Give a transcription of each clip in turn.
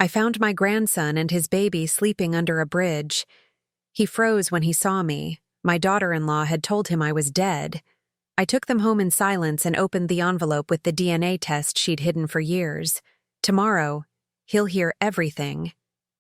I found my grandson and his baby sleeping under a bridge. He froze when he saw me. My daughter-in-law had told him I was dead. I took them home in silence and opened the envelope with the DNA test she'd hidden for years. Tomorrow, he'll hear everything.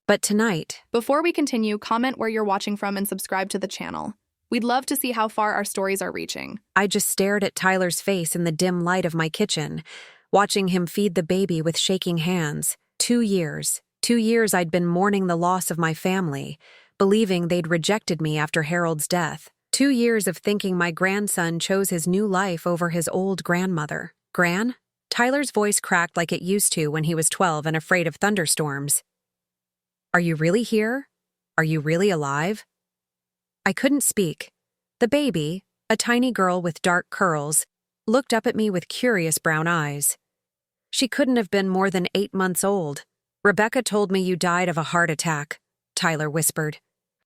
But tonight— Before we continue, comment where you're watching from and subscribe to the channel. We'd love to see how far our stories are reaching. I just stared at Tyler's face in the dim light of my kitchen, watching him feed the baby with shaking hands. 2 years. 2 years I'd been mourning the loss of my family, believing they'd rejected me after Harold's death. 2 years of thinking my grandson chose his new life over his old grandmother. Gran? Tyler's voice cracked like it used to when he was 12 and afraid of thunderstorms. Are you really here? Are you really alive? I couldn't speak. The baby, a tiny girl with dark curls, looked up at me with curious brown eyes. She couldn't have been more than 8 months old. Rebecca told me you died of a heart attack, Tyler whispered.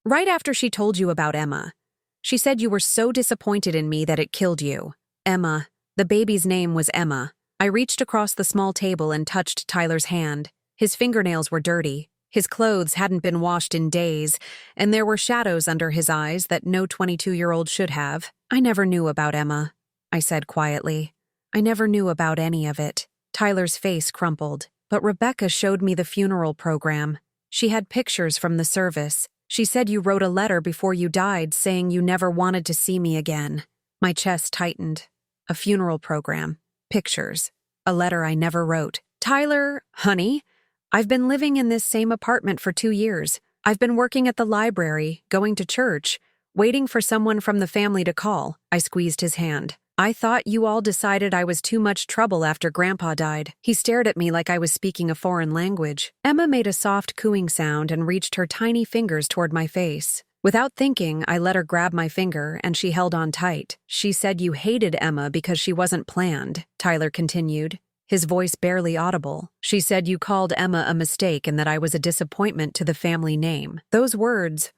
Right after she told you about Emma. She said you were so disappointed in me that it killed you. Emma. The baby's name was Emma. I reached across the small table and touched Tyler's hand. His fingernails were dirty. His clothes hadn't been washed in days, and there were shadows under his eyes that no 22-year-old should have. I never knew about Emma, I said quietly. I never knew about any of it. Tyler's face crumpled, but Rebecca showed me the funeral program. She had pictures from the service. She said you wrote a letter before you died saying you never wanted to see me again. My chest tightened. A funeral program. Pictures. A letter I never wrote. Tyler, honey, I've been living in this same apartment for 2 years. I've been working at the library, going to church, waiting for someone from the family to call. I squeezed his hand. I thought you all decided I was too much trouble after Grandpa died. He stared at me like I was speaking a foreign language. Emma made a soft cooing sound and reached her tiny fingers toward my face. Without thinking, I let her grab my finger, and she held on tight. She said you hated Emma because she wasn't planned, Tyler continued, his voice barely audible. She said you called Emma a mistake and that I was a disappointment to the family name. Those words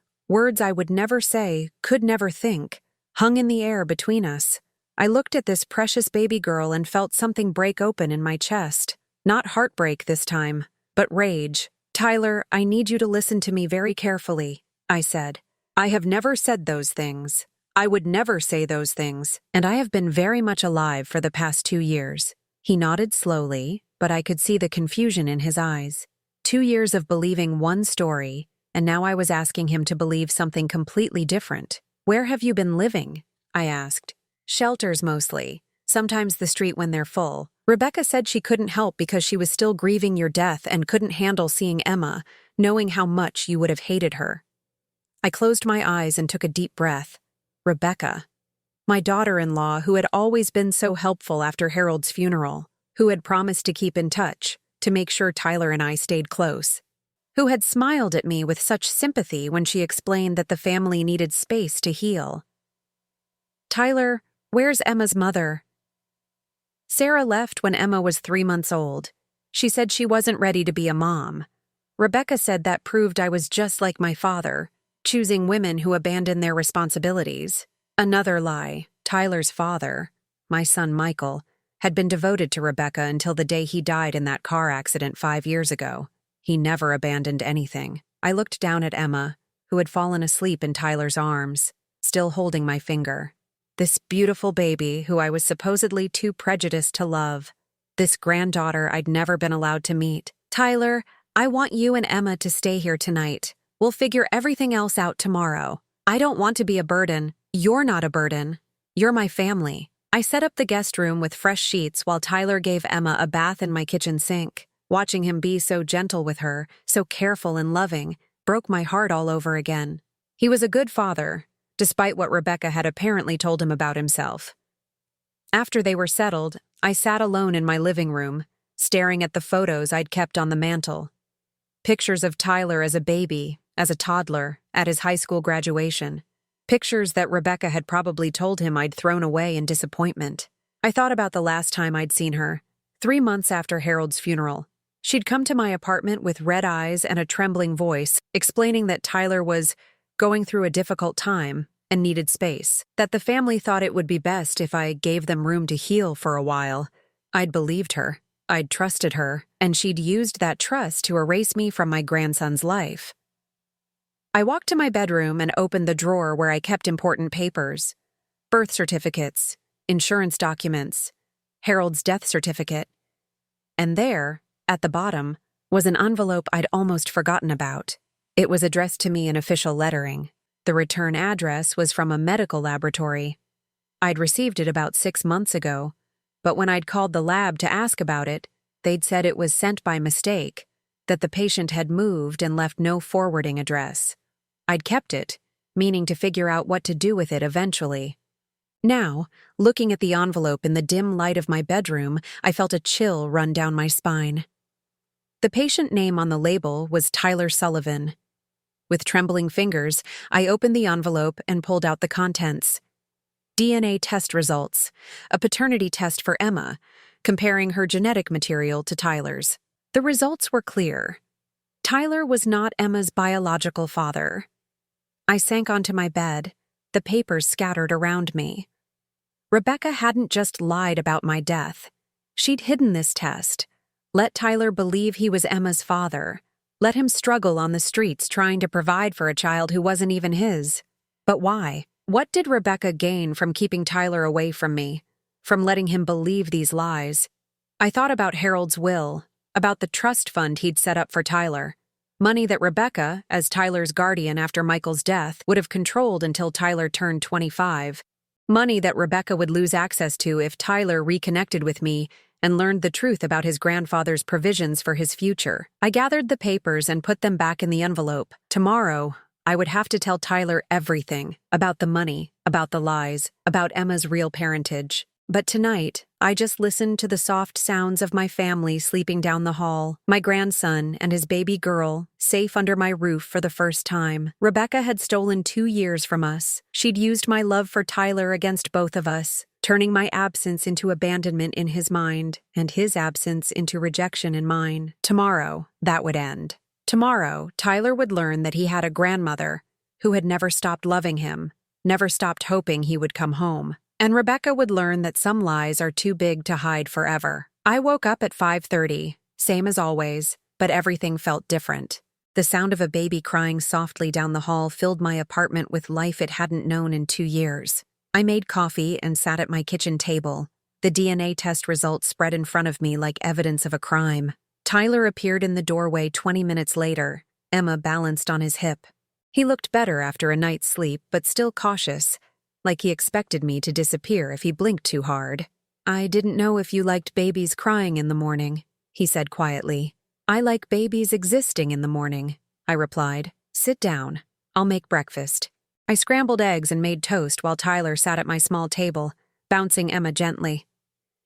I would never say, could never think, hung in the air between us. I looked at this precious baby girl and felt something break open in my chest. Not heartbreak this time, but rage. Tyler, I need you to listen to me very carefully, I said. I have never said those things. I would never say those things, and I have been very much alive for the past 2 years. He nodded slowly, but I could see the confusion in his eyes. 2 years of believing one story, and now I was asking him to believe something completely different. Where have you been living? I asked. Shelters mostly, sometimes the street when they're full. Rebecca said she couldn't help because she was still grieving your death and couldn't handle seeing Emma, knowing how much you would have hated her. I closed my eyes and took a deep breath. Rebecca. My daughter-in-law, who had always been so helpful after Harold's funeral, who had promised to keep in touch, to make sure Tyler and I stayed close, who had smiled at me with such sympathy when she explained that the family needed space to heal. Tyler, where's Emma's mother? Sarah left when Emma was 3 months old. She said she wasn't ready to be a mom. Rebecca said that proved I was just like my father, choosing women who abandon their responsibilities. Another lie. Tyler's father, my son Michael, had been devoted to Rebecca until the day he died in that car accident 5 years ago. He never abandoned anything. I looked down at Emma, who had fallen asleep in Tyler's arms, still holding my finger. This beautiful baby who I was supposedly too prejudiced to love. This granddaughter I'd never been allowed to meet. Tyler, I want you and Emma to stay here tonight. We'll figure everything else out tomorrow. I don't want to be a burden. You're not a burden. You're my family. I set up the guest room with fresh sheets while Tyler gave Emma a bath in my kitchen sink. Watching him be so gentle with her, so careful and loving, broke my heart all over again. He was a good father, despite what Rebecca had apparently told him about himself. After they were settled, I sat alone in my living room, staring at the photos I'd kept on the mantel. Pictures of Tyler as a baby, as a toddler, at his high school graduation. Pictures that Rebecca had probably told him I'd thrown away in disappointment. I thought about the last time I'd seen her, 3 months after Harold's funeral. She'd come to my apartment with red eyes and a trembling voice, explaining that Tyler was going through a difficult time and needed space, that the family thought it would be best if I gave them room to heal for a while. I'd believed her. I'd trusted her, and she'd used that trust to erase me from my grandson's life. I walked to my bedroom and opened the drawer where I kept important papers: birth certificates, insurance documents, Harold's death certificate. And there, at the bottom, was an envelope I'd almost forgotten about. It was addressed to me in official lettering. The return address was from a medical laboratory. I'd received it about 6 months ago, but when I'd called the lab to ask about it, they'd said it was sent by mistake, that the patient had moved and left no forwarding address. I'd kept it, meaning to figure out what to do with it eventually. Now, looking at the envelope in the dim light of my bedroom, I felt a chill run down my spine. The patient name on the label was Tyler Sullivan. With trembling fingers, I opened the envelope and pulled out the contents. DNA test results, a paternity test for Emma, comparing her genetic material to Tyler's. The results were clear. Tyler was not Emma's biological father. I sank onto my bed, the papers scattered around me. Rebecca hadn't just lied about my death. She'd hidden this test. Let Tyler believe he was Emma's father. Let him struggle on the streets trying to provide for a child who wasn't even his. But why? What did Rebecca gain from keeping Tyler away from me, from letting him believe these lies? I thought about Harold's will, about the trust fund he'd set up for Tyler, money that Rebecca, as Tyler's guardian after Michael's death, would have controlled until Tyler turned 25, money that Rebecca would lose access to if Tyler reconnected with me and learned the truth about his grandfather's provisions for his future. I gathered the papers and put them back in the envelope. Tomorrow, I would have to tell Tyler everything, about the money, about the lies, about Emma's real parentage. But tonight, I just listened to the soft sounds of my family sleeping down the hall, my grandson and his baby girl, safe under my roof for the first time. Rebecca had stolen 2 years from us. She'd used my love for Tyler against both of us, turning my absence into abandonment in his mind, and his absence into rejection in mine. Tomorrow, that would end. Tomorrow, Tyler would learn that he had a grandmother who had never stopped loving him, never stopped hoping he would come home. And Rebecca would learn that some lies are too big to hide forever. I woke up at 5:30, same as always, but everything felt different. The sound of a baby crying softly down the hall filled my apartment with life it hadn't known in 2 years. I made coffee and sat at my kitchen table. The DNA test results spread in front of me like evidence of a crime. Tyler appeared in the doorway 20 minutes later, Emma balanced on his hip. He looked better after a night's sleep, but still cautious, like he expected me to disappear if he blinked too hard. "I didn't know if you liked babies crying in the morning," he said quietly. "I like babies existing in the morning," I replied. "Sit down. I'll make breakfast." I scrambled eggs and made toast while Tyler sat at my small table, bouncing Emma gently.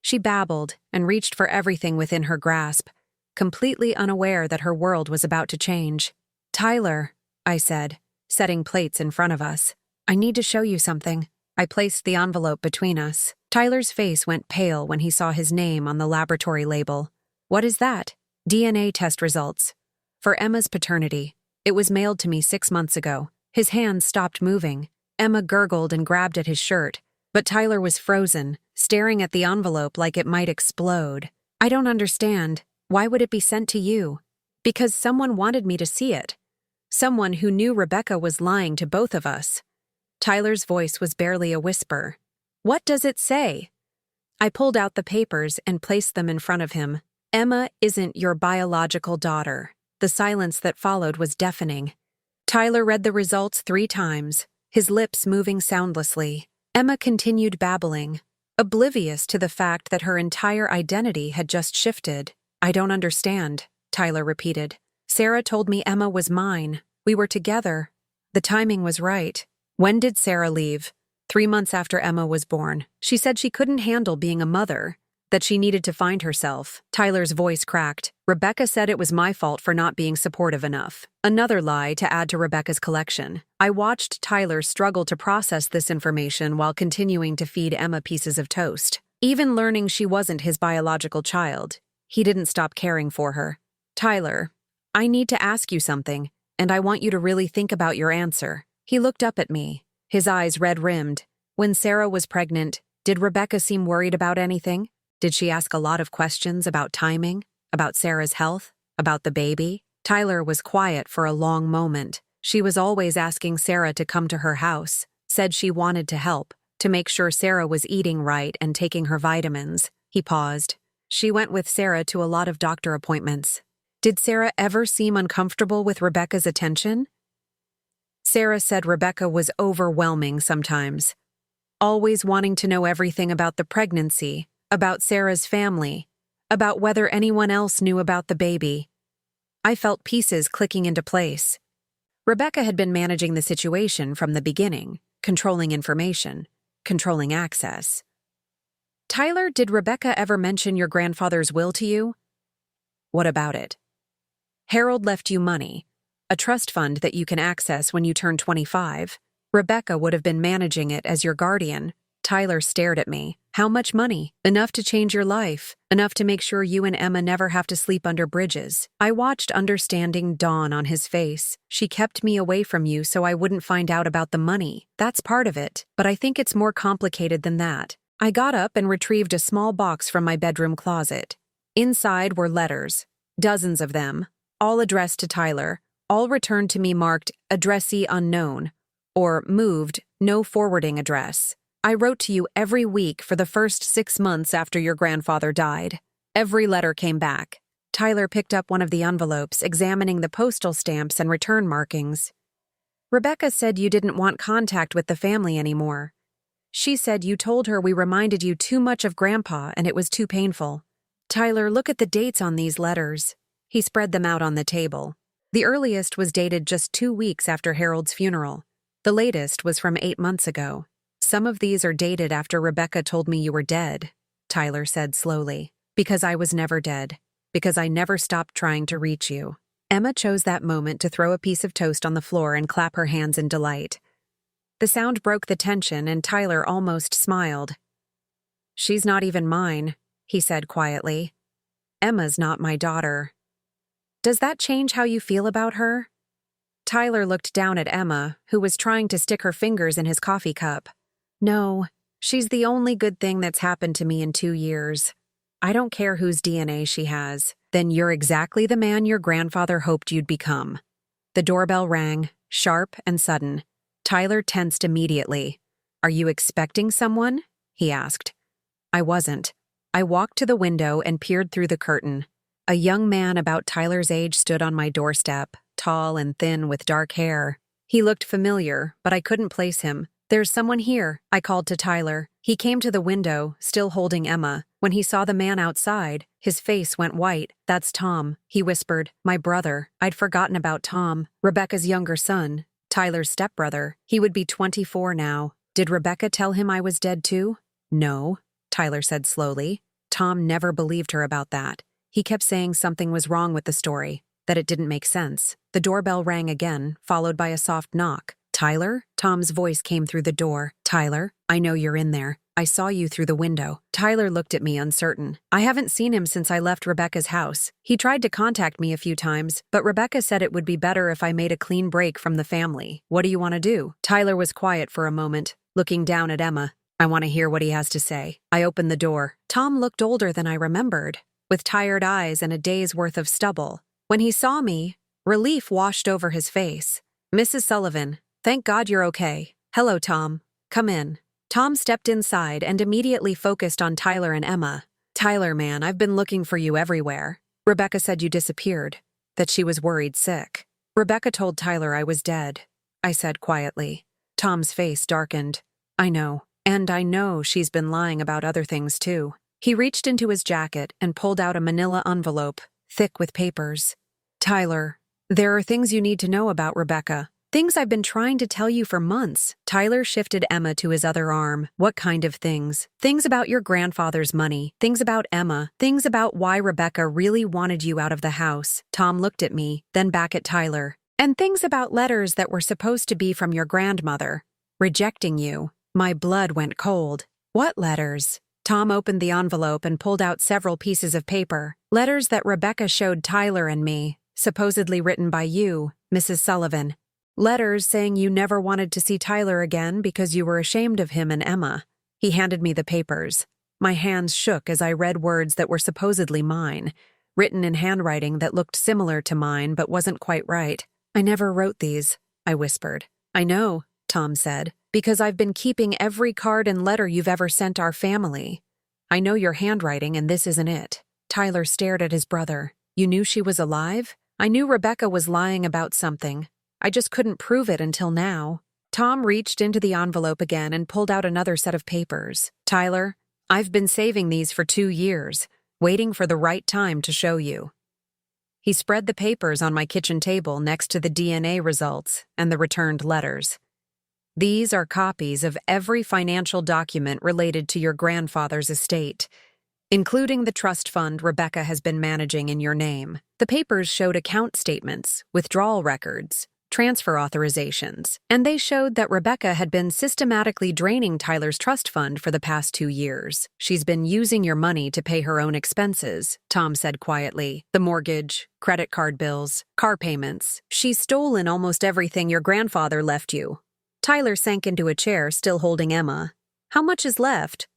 She babbled and reached for everything within her grasp, completely unaware that her world was about to change. "Tyler," I said, setting plates in front of us, "I need to show you something." I placed the envelope between us. Tyler's face went pale when he saw his name on the laboratory label. "What is that?" "DNA test results. For Emma's paternity. It was mailed to me 6 months ago." His hands stopped moving. Emma gurgled and grabbed at his shirt, but Tyler was frozen, staring at the envelope like it might explode. "I don't understand. Why would it be sent to you?" "Because someone wanted me to see it. Someone who knew Rebecca was lying to both of us." Tyler's voice was barely a whisper. "What does it say?" I pulled out the papers and placed them in front of him. "Emma isn't your biological daughter." The silence that followed was deafening. Tyler read the results 3 times, his lips moving soundlessly. Emma continued babbling, oblivious to the fact that her entire identity had just shifted. "I don't understand," Tyler repeated. "Sarah told me Emma was mine. We were together. The timing was right." "When did Sarah leave?" 3 months after Emma was born. She said she couldn't handle being a mother, that she needed to find herself. Tyler's voice cracked. "Rebecca said it was my fault for not being supportive enough." Another lie to add to Rebecca's collection. I watched Tyler struggle to process this information while continuing to feed Emma pieces of toast. Even learning she wasn't his biological child, he didn't stop caring for her. "Tyler, I need to ask you something, and I want you to really think about your answer." He looked up at me, his eyes red-rimmed. "When Sarah was pregnant, did Rebecca seem worried about anything? Did she ask a lot of questions about timing, about Sarah's health, about the baby? Tyler was quiet for a long moment. She was always asking Sarah to come to her house, said she wanted to help, to make sure Sarah was eating right and taking her vitamins. He paused. She went with Sarah to a lot of doctor appointments. Did Sarah ever seem uncomfortable with Rebecca's attention? Sarah said Rebecca was overwhelming sometimes, always wanting to know everything about the pregnancy, about Sarah's family, about whether anyone else knew about the baby. I felt pieces clicking into place. Rebecca had been managing the situation from the beginning, controlling information, controlling access. Tyler, did Rebecca ever mention your grandfather's will to you? What about it? Harold left you money, a trust fund that you can access when you turn 25. Rebecca would have been managing it as your guardian. Tyler stared at me. How much money? Enough to change your life. Enough to make sure you and Emma never have to sleep under bridges. I watched understanding dawn on his face. She kept me away from you so I wouldn't find out about the money. That's part of it, but I think it's more complicated than that. I got up and retrieved a small box from my bedroom closet. Inside were letters, dozens of them, all addressed to Tyler, all returned to me marked addressee unknown, or moved, no forwarding address. I wrote to you every week for the first 6 months after your grandfather died. Every letter came back. Tyler picked up one of the envelopes, examining the postal stamps and return markings. Rebecca said you didn't want contact with the family anymore. She said you told her we reminded you too much of Grandpa and it was too painful. Tyler, look at the dates on these letters. He spread them out on the table. The earliest was dated just 2 weeks after Harold's funeral. The latest was from 8 months ago. Some of these are dated after Rebecca told me you were dead, Tyler said slowly. Because I was never dead. Because I never stopped trying to reach you. Emma chose that moment to throw a piece of toast on the floor and clap her hands in delight. The sound broke the tension and Tyler almost smiled. She's not even mine, he said quietly. Emma's not my daughter. Does that change how you feel about her? Tyler looked down at Emma, who was trying to stick her fingers in his coffee cup. No, she's the only good thing that's happened to me in 2 years. I don't care whose DNA she has. Then you're exactly the man your grandfather hoped you'd become. The doorbell rang, sharp and sudden. Tyler tensed immediately. Are you expecting someone? He asked. I wasn't. I walked to the window and peered through the curtain. A young man about Tyler's age stood on my doorstep, tall and thin with dark hair. He looked familiar, but I couldn't place him. There's someone here, I called to Tyler. He came to the window, still holding Emma. When he saw the man outside, his face went white. That's Tom, he whispered. My brother. I'd forgotten about Tom, Rebecca's younger son, Tyler's stepbrother. He would be 24 now. Did Rebecca tell him I was dead too? No, Tyler said slowly. Tom never believed her about that. He kept saying something was wrong with the story, that it didn't make sense. The doorbell rang again, followed by a soft knock. Tyler? Tom's voice came through the door. Tyler, I know you're in there. I saw you through the window. Tyler looked at me uncertain. I haven't seen him since I left Rebecca's house. He tried to contact me a few times, but Rebecca said it would be better if I made a clean break from the family. What do you want to do? Tyler was quiet for a moment, looking down at Emma. I want to hear what he has to say. I opened the door. Tom looked older than I remembered, with tired eyes and a day's worth of stubble. When he saw me, relief washed over his face. Mrs. Sullivan, thank God you're okay. Hello, Tom. Come in. Tom stepped inside and immediately focused on Tyler and Emma. Tyler, man, I've been looking for you everywhere. Rebecca said you disappeared, that she was worried sick. Rebecca told Tyler I was dead, I said quietly. Tom's face darkened. I know, and I know she's been lying about other things too. He reached into his jacket and pulled out a manila envelope, thick with papers. Tyler, there are things you need to know about Rebecca. Things I've been trying to tell you for months. Tyler shifted Emma to his other arm. What kind of things? Things about your grandfather's money. Things about Emma. Things about why Rebecca really wanted you out of the house. Tom looked at me, then back at Tyler. And things about letters that were supposed to be from your grandmother, rejecting you. My blood went cold. What letters? Tom opened the envelope and pulled out several pieces of paper. Letters that Rebecca showed Tyler and me, supposedly written by you, Mrs. Sullivan. Letters saying you never wanted to see Tyler again because you were ashamed of him and Emma. He handed me the papers. My hands shook as I read words that were supposedly mine, written in handwriting that looked similar to mine but wasn't quite right. "I never wrote these," I whispered. "I know," Tom said, "because I've been keeping every card and letter you've ever sent our family. I know your handwriting, and this isn't it." Tyler stared at his brother. "You knew she was alive?" "I knew Rebecca was lying about something. I just couldn't prove it until now." Tom reached into the envelope again and pulled out another set of papers. "Tyler, I've been saving these for 2 years, waiting for the right time to show you." He spread the papers on my kitchen table next to the DNA results and the returned letters. "These are copies of every financial document related to your grandfather's estate, including the trust fund Rebecca has been managing in your name." The papers showed account statements, withdrawal records, transfer authorizations, and they showed that Rebecca had been systematically draining Tyler's trust fund for the past 2 years. "She's been using your money to pay her own expenses," Tom said quietly. "The mortgage, credit card bills, car payments. She's stolen almost everything your grandfather left you." Tyler sank into a chair, still holding Emma. "How much is left?"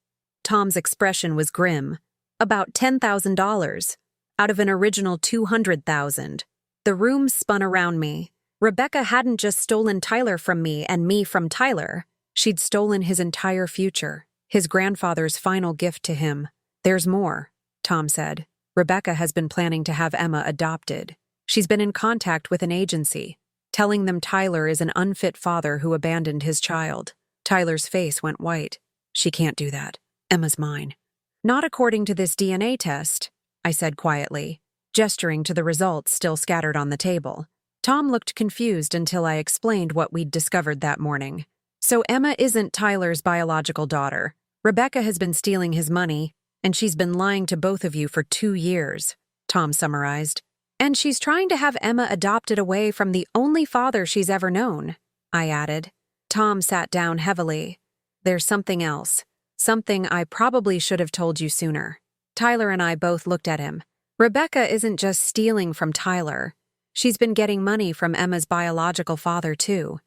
Tom's expression was grim. "About $10,000, out of an original $200,000. The room spun around me. Rebecca hadn't just stolen Tyler from me and me from Tyler. She'd stolen his entire future, his grandfather's final gift to him. "There's more," Tom said. "Rebecca has been planning to have Emma adopted. She's been in contact with an agency, telling them Tyler is an unfit father who abandoned his child." Tyler's face went white. "She can't do that. Emma's mine." "Not according to this DNA test," I said quietly, gesturing to the results still scattered on the table. Tom looked confused until I explained what we'd discovered that morning. "So Emma isn't Tyler's biological daughter. Rebecca has been stealing his money, and she's been lying to both of you for 2 years," Tom summarized. "And she's trying to have Emma adopted away from the only father she's ever known," I added. Tom sat down heavily. "There's something else. Something I probably should have told you sooner." Tyler and I both looked at him. "Rebecca isn't just stealing from Tyler. She's been getting money from Emma's biological father, too.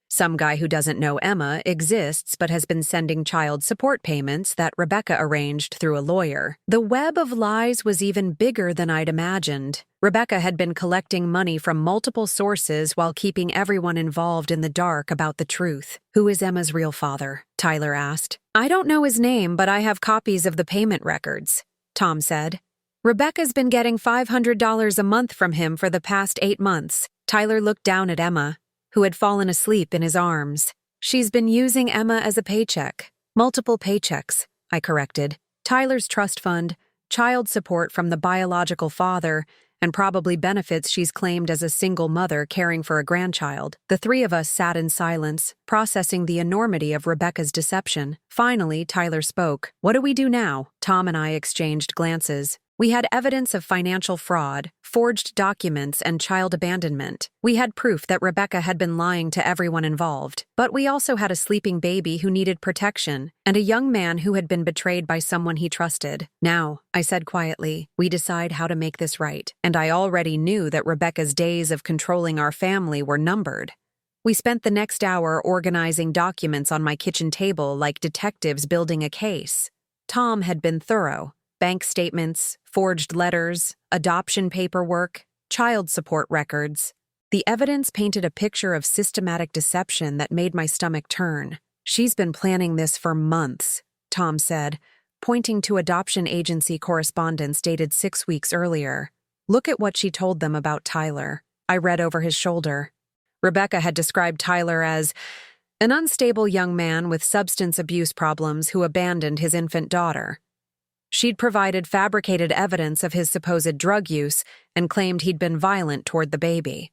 Some guy who doesn't know Emma exists but has been sending child support payments that Rebecca arranged through a lawyer." The web of lies was even bigger than I'd imagined. Rebecca had been collecting money from multiple sources while keeping everyone involved in the dark about the truth. "Who is Emma's real father?" Tyler asked. "I don't know his name, but I have copies of the payment records," Tom said. "Rebecca's been getting $500 a month from him for the past 8 months. Tyler looked down at Emma, who had fallen asleep in his arms. "She's been using Emma as a paycheck. Multiple paychecks," I corrected. "Tyler's trust fund, child support from the biological father, and probably benefits she's claimed as a single mother caring for a grandchild." The 3 of us sat in silence, processing the enormity of Rebecca's deception. Finally, Tyler spoke. "What do we do now?" Tom and I exchanged glances. We had evidence of financial fraud, forged documents, and child abandonment. We had proof that Rebecca had been lying to everyone involved. But we also had a sleeping baby who needed protection, and a young man who had been betrayed by someone he trusted. "Now," I said quietly, "we decide how to make this right." And I already knew that Rebecca's days of controlling our family were numbered. We spent the next hour organizing documents on my kitchen table like detectives building a case. Tom had been thorough. Bank statements, forged letters, adoption paperwork, child support records. The evidence painted a picture of systematic deception that made my stomach turn. "She's been planning this for months," Tom said, pointing to adoption agency correspondence dated 6 weeks earlier. "Look at what she told them about Tyler." I read over his shoulder. Rebecca had described Tyler as an unstable young man with substance abuse problems who abandoned his infant daughter. She'd provided fabricated evidence of his supposed drug use and claimed he'd been violent toward the baby.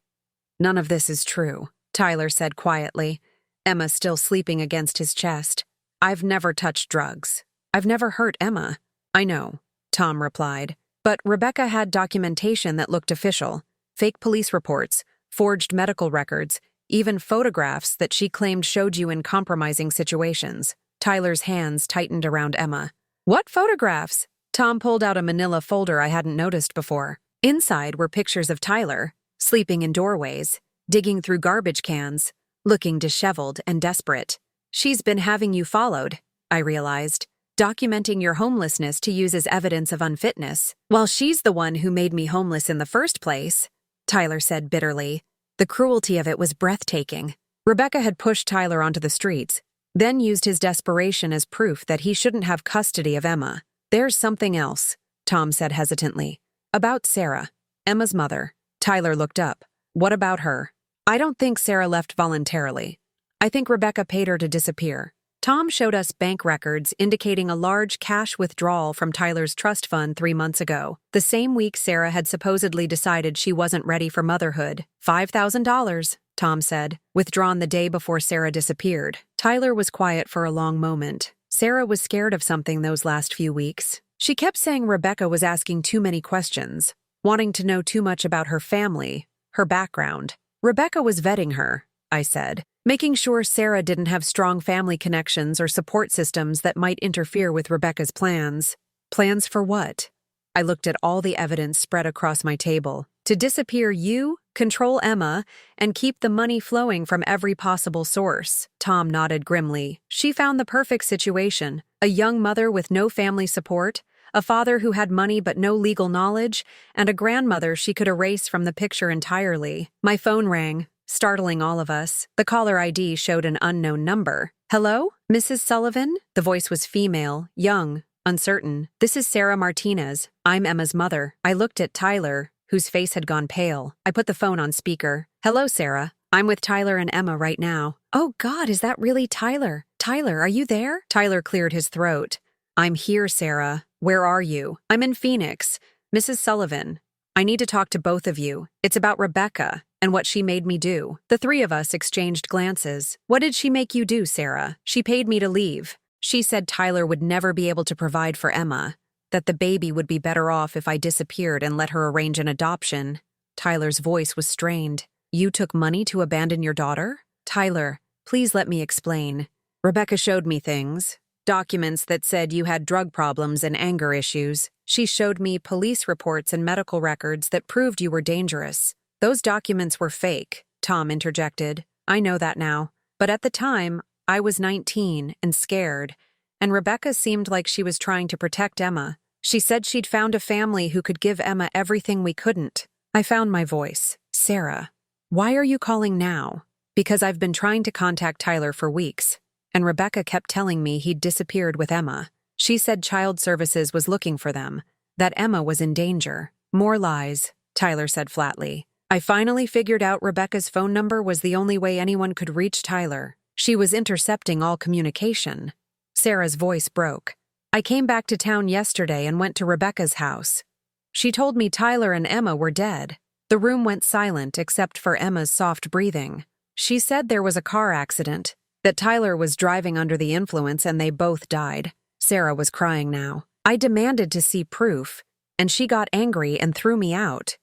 "None of this is true," Tyler said quietly, Emma still sleeping against his chest. "I've never touched drugs. I've never hurt Emma." "I know," Tom replied. "But Rebecca had documentation that looked official, fake police reports, forged medical records, even photographs that she claimed showed you in compromising situations." Tyler's hands tightened around Emma. "What photographs?" Tom pulled out a manila folder I hadn't noticed before. Inside were pictures of Tyler, sleeping in doorways, digging through garbage cans, looking disheveled and desperate. "She's been having you followed," I realized. documenting your homelessness to use as evidence of unfitness, while she's the one who made me homeless in the first place," Tyler said bitterly. The cruelty of it was breathtaking. Rebecca had pushed Tyler onto the streets, then used his desperation as proof that he shouldn't have custody of Emma. "There's something else," Tom said hesitantly. "About Sarah, Emma's mother." Tyler looked up. "What about her?" "I don't think Sarah left voluntarily. I think Rebecca paid her to disappear." Tom showed us bank records indicating a large cash withdrawal from Tyler's trust fund 3 months ago, the same week Sarah had supposedly decided she wasn't ready for motherhood. $5,000, Tom said, withdrawn the day before Sarah disappeared. Tyler was quiet for a long moment. Sarah was scared of something those last few weeks. She kept saying Rebecca was asking too many questions, wanting to know too much about her family, her background. "Rebecca was vetting her," I said, making sure Sarah didn't have strong family connections or support systems that might interfere with Rebecca's plans. Plans for what? I looked at all the evidence spread across my table. To disappear you, control Emma, and keep the money flowing from every possible source. Tom nodded grimly. She found the perfect situation. A young mother with no family support, a father who had money but no legal knowledge, and a grandmother she could erase from the picture entirely. My phone rang, startling all of us. The caller ID showed an unknown number. "Hello, Mrs. Sullivan?" The voice was female, young, uncertain. "This is Sarah Martinez. I'm Emma's mother." I looked at Tyler, whose face had gone pale. I put the phone on speaker. "Hello, Sarah. I'm with Tyler and Emma right now." "Oh God, is that really Tyler? Tyler, are you there?" Tyler cleared his throat. "I'm here, Sarah. Where are you?" "I'm in Phoenix. Mrs. Sullivan, I need to talk to both of you. It's about Rebecca and what she made me do." The three of us exchanged glances. "What did she make you do, Sarah?" "She paid me to leave. She said Tyler would never be able to provide for Emma, that the baby would be better off if I disappeared and let her arrange an adoption." Tyler's voice was strained. "You took money to abandon your daughter?" "Tyler, please let me explain. Rebecca showed me things. Documents that said you had drug problems and anger issues. She showed me police reports and medical records that proved you were dangerous. Those documents were fake," Tom interjected. "I know that now. But at the time, I was 19 and scared, and Rebecca seemed like she was trying to protect Emma. She said she'd found a family who could give Emma everything we couldn't." I found my voice. "Sarah, why are you calling now?" "Because I've been trying to contact Tyler for weeks, and Rebecca kept telling me he'd disappeared with Emma. She said Child Services was looking for them, that Emma was in danger." "More lies," Tyler said flatly. "I finally figured out Rebecca's phone number was the only way anyone could reach Tyler. She was intercepting all communication." Sarah's voice broke. "I came back to town yesterday and went to Rebecca's house. She told me Tyler and Emma were dead." The room went silent except for Emma's soft breathing. "She said there was a car accident, that Tyler was driving under the influence and they both died." Sarah was crying now. "I demanded to see proof, and she got angry and threw me out.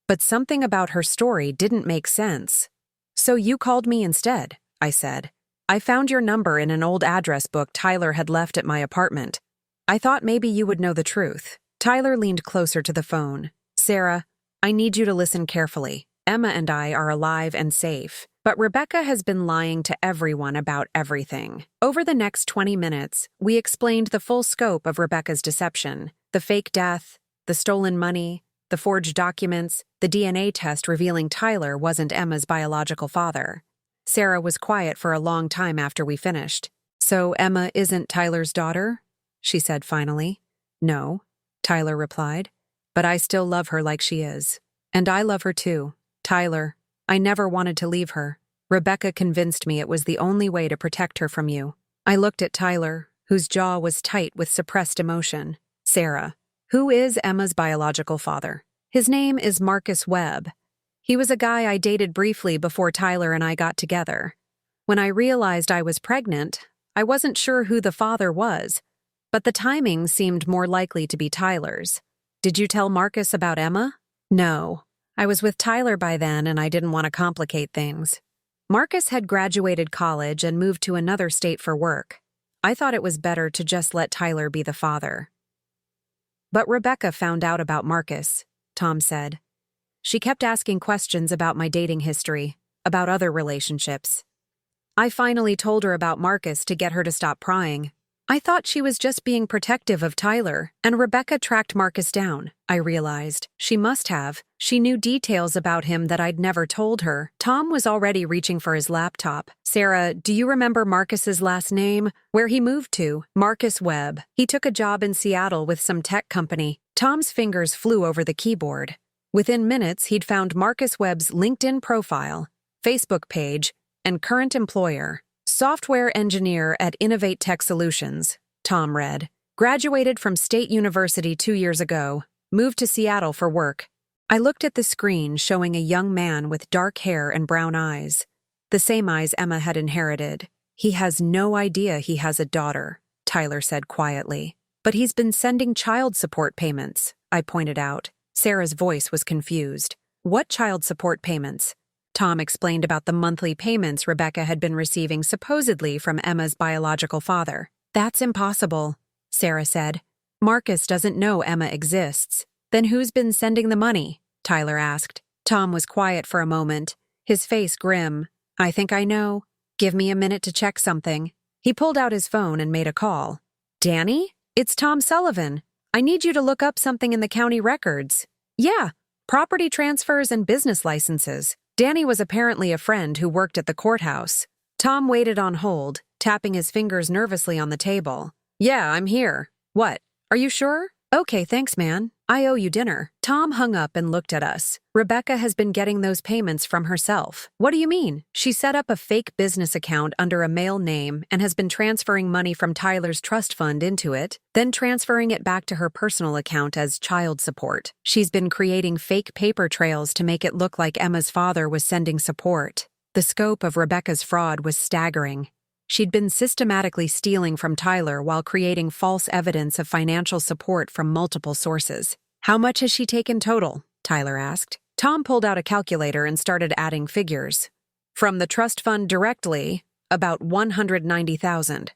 But something about her story didn't make sense." "So you called me instead," I said. "I found your number in an old address book Tyler had left at my apartment. I thought maybe you would know the truth." Tyler leaned closer to the phone. "Sarah, I need you to listen carefully. Emma and I are alive and safe, but Rebecca has been lying to everyone about everything." Over the next 20 minutes, we explained the full scope of Rebecca's deception: the fake death, the stolen money, the forged documents, the DNA test revealing Tyler wasn't Emma's biological father. Sarah was quiet for a long time after we finished. "So Emma isn't Tyler's daughter?" she said finally. "No," Tyler replied, "but I still love her like she is. And I love her too. Tyler, I never wanted to leave her. Rebecca convinced me it was the only way to protect her from you." I looked at Tyler, whose jaw was tight with suppressed emotion. "Sarah, who is Emma's biological father?" "His name is Marcus Webb. He was a guy I dated briefly before Tyler and I got together. When I realized I was pregnant, I wasn't sure who the father was, but the timing seemed more likely to be Tyler's." "Did you tell Marcus about Emma?" "No. I was with Tyler by then and I didn't want to complicate things. Marcus had graduated college and moved to another state for work. I thought it was better to just let Tyler be the father." "But Rebecca found out about Marcus," Tom said. "She kept asking questions about my dating history, about other relationships. I finally told her about Marcus to get her to stop prying. I thought she was just being protective of Tyler, and Rebecca tracked Marcus down. I realized. She must have. She knew details about him that I'd never told her. Tom was already reaching for his laptop. Sarah, do you remember Marcus's last name? Where he moved to? Marcus Webb. He took a job in Seattle with some tech company. Tom's fingers flew over the keyboard. Within minutes, he'd found Marcus Webb's LinkedIn profile, Facebook page, and current employer. Software engineer at Innovate Tech Solutions, Tom read. Graduated from State University 2 years ago. Moved to Seattle for work. I looked at the screen showing a young man with dark hair and brown eyes. The same eyes Emma had inherited. He has no idea he has a daughter, Tyler said quietly. But he's been sending child support payments, I pointed out. Sarah's voice was confused. What child support payments? Tom explained about the monthly payments Rebecca had been receiving supposedly from Emma's biological father. That's impossible, Sarah said. Marcus doesn't know Emma exists. Then who's been sending the money? Tyler asked. Tom was quiet for a moment, his face grim. I think I know. Give me a minute to check something. He pulled out his phone and made a call. Danny? It's Tom Sullivan. I need you to look up something in the county records. Yeah, property transfers and business licenses. Danny was apparently a friend who worked at the courthouse. Tom waited on hold, tapping his fingers nervously on the table. Yeah, I'm here. What? Are you sure? Okay, thanks, man. I owe you dinner. Tom hung up and looked at us. Rebecca has been getting those payments from herself. What do you mean? She set up a fake business account under a male name and has been transferring money from Tyler's trust fund into it, then transferring it back to her personal account as child support. She's been creating fake paper trails to make it look like Emma's father was sending support. The scope of Rebecca's fraud was staggering. She'd been systematically stealing from Tyler while creating false evidence of financial support from multiple sources. How much has she taken total? Tyler asked. Tom pulled out a calculator and started adding figures. From the trust fund directly, about $190,000.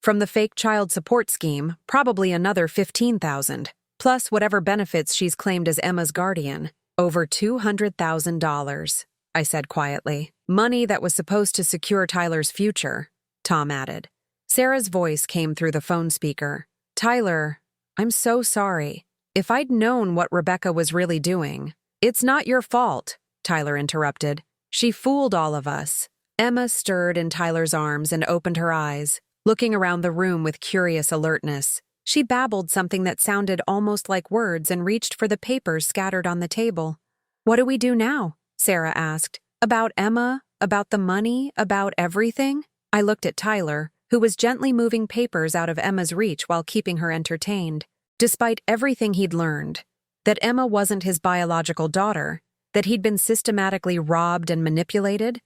From the fake child support scheme, probably another $15,000. Plus whatever benefits she's claimed as Emma's guardian, over $200,000, I said quietly. Money that was supposed to secure Tyler's future, Tom added. Sarah's voice came through the phone speaker. Tyler, I'm so sorry. If I'd known what Rebecca was really doing. It's not your fault, Tyler interrupted. She fooled all of us. Emma stirred in Tyler's arms and opened her eyes, looking around the room with curious alertness. She babbled something that sounded almost like words and reached for the papers scattered on the table. What do we do now? Sarah asked. About Emma? About the money? About everything? I looked at Tyler, who was gently moving papers out of Emma's reach while keeping her entertained. Despite everything he'd learned, that Emma wasn't his biological daughter, that he'd been systematically robbed and manipulated,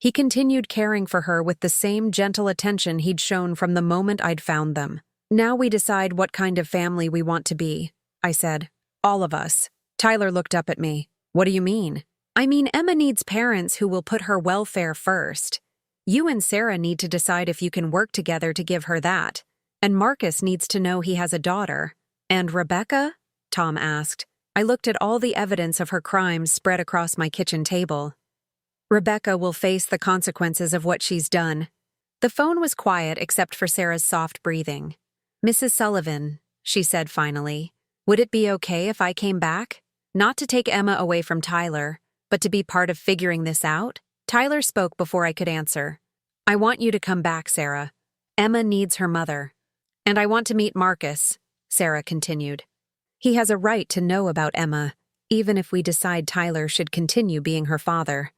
he continued caring for her with the same gentle attention he'd shown from the moment I'd found them. Now we decide what kind of family we want to be, I said. All of us. Tyler looked up at me. What do you mean? I mean, Emma needs parents who will put her welfare first. You and Sarah need to decide if you can work together to give her that. And Marcus needs to know he has a daughter. And Rebecca? Tom asked. I looked at all the evidence of her crimes spread across my kitchen table. Rebecca will face the consequences of what she's done. The phone was quiet except for Sarah's soft breathing. Mrs. Sullivan, she said finally, would it be okay if I came back? Not to take Emma away from Tyler, but to be part of figuring this out? Tyler spoke before I could answer. I want you to come back, Sarah. Emma needs her mother. And I want to meet Marcus, Sarah continued. He has a right to know about Emma, even if we decide Tyler should continue being her father.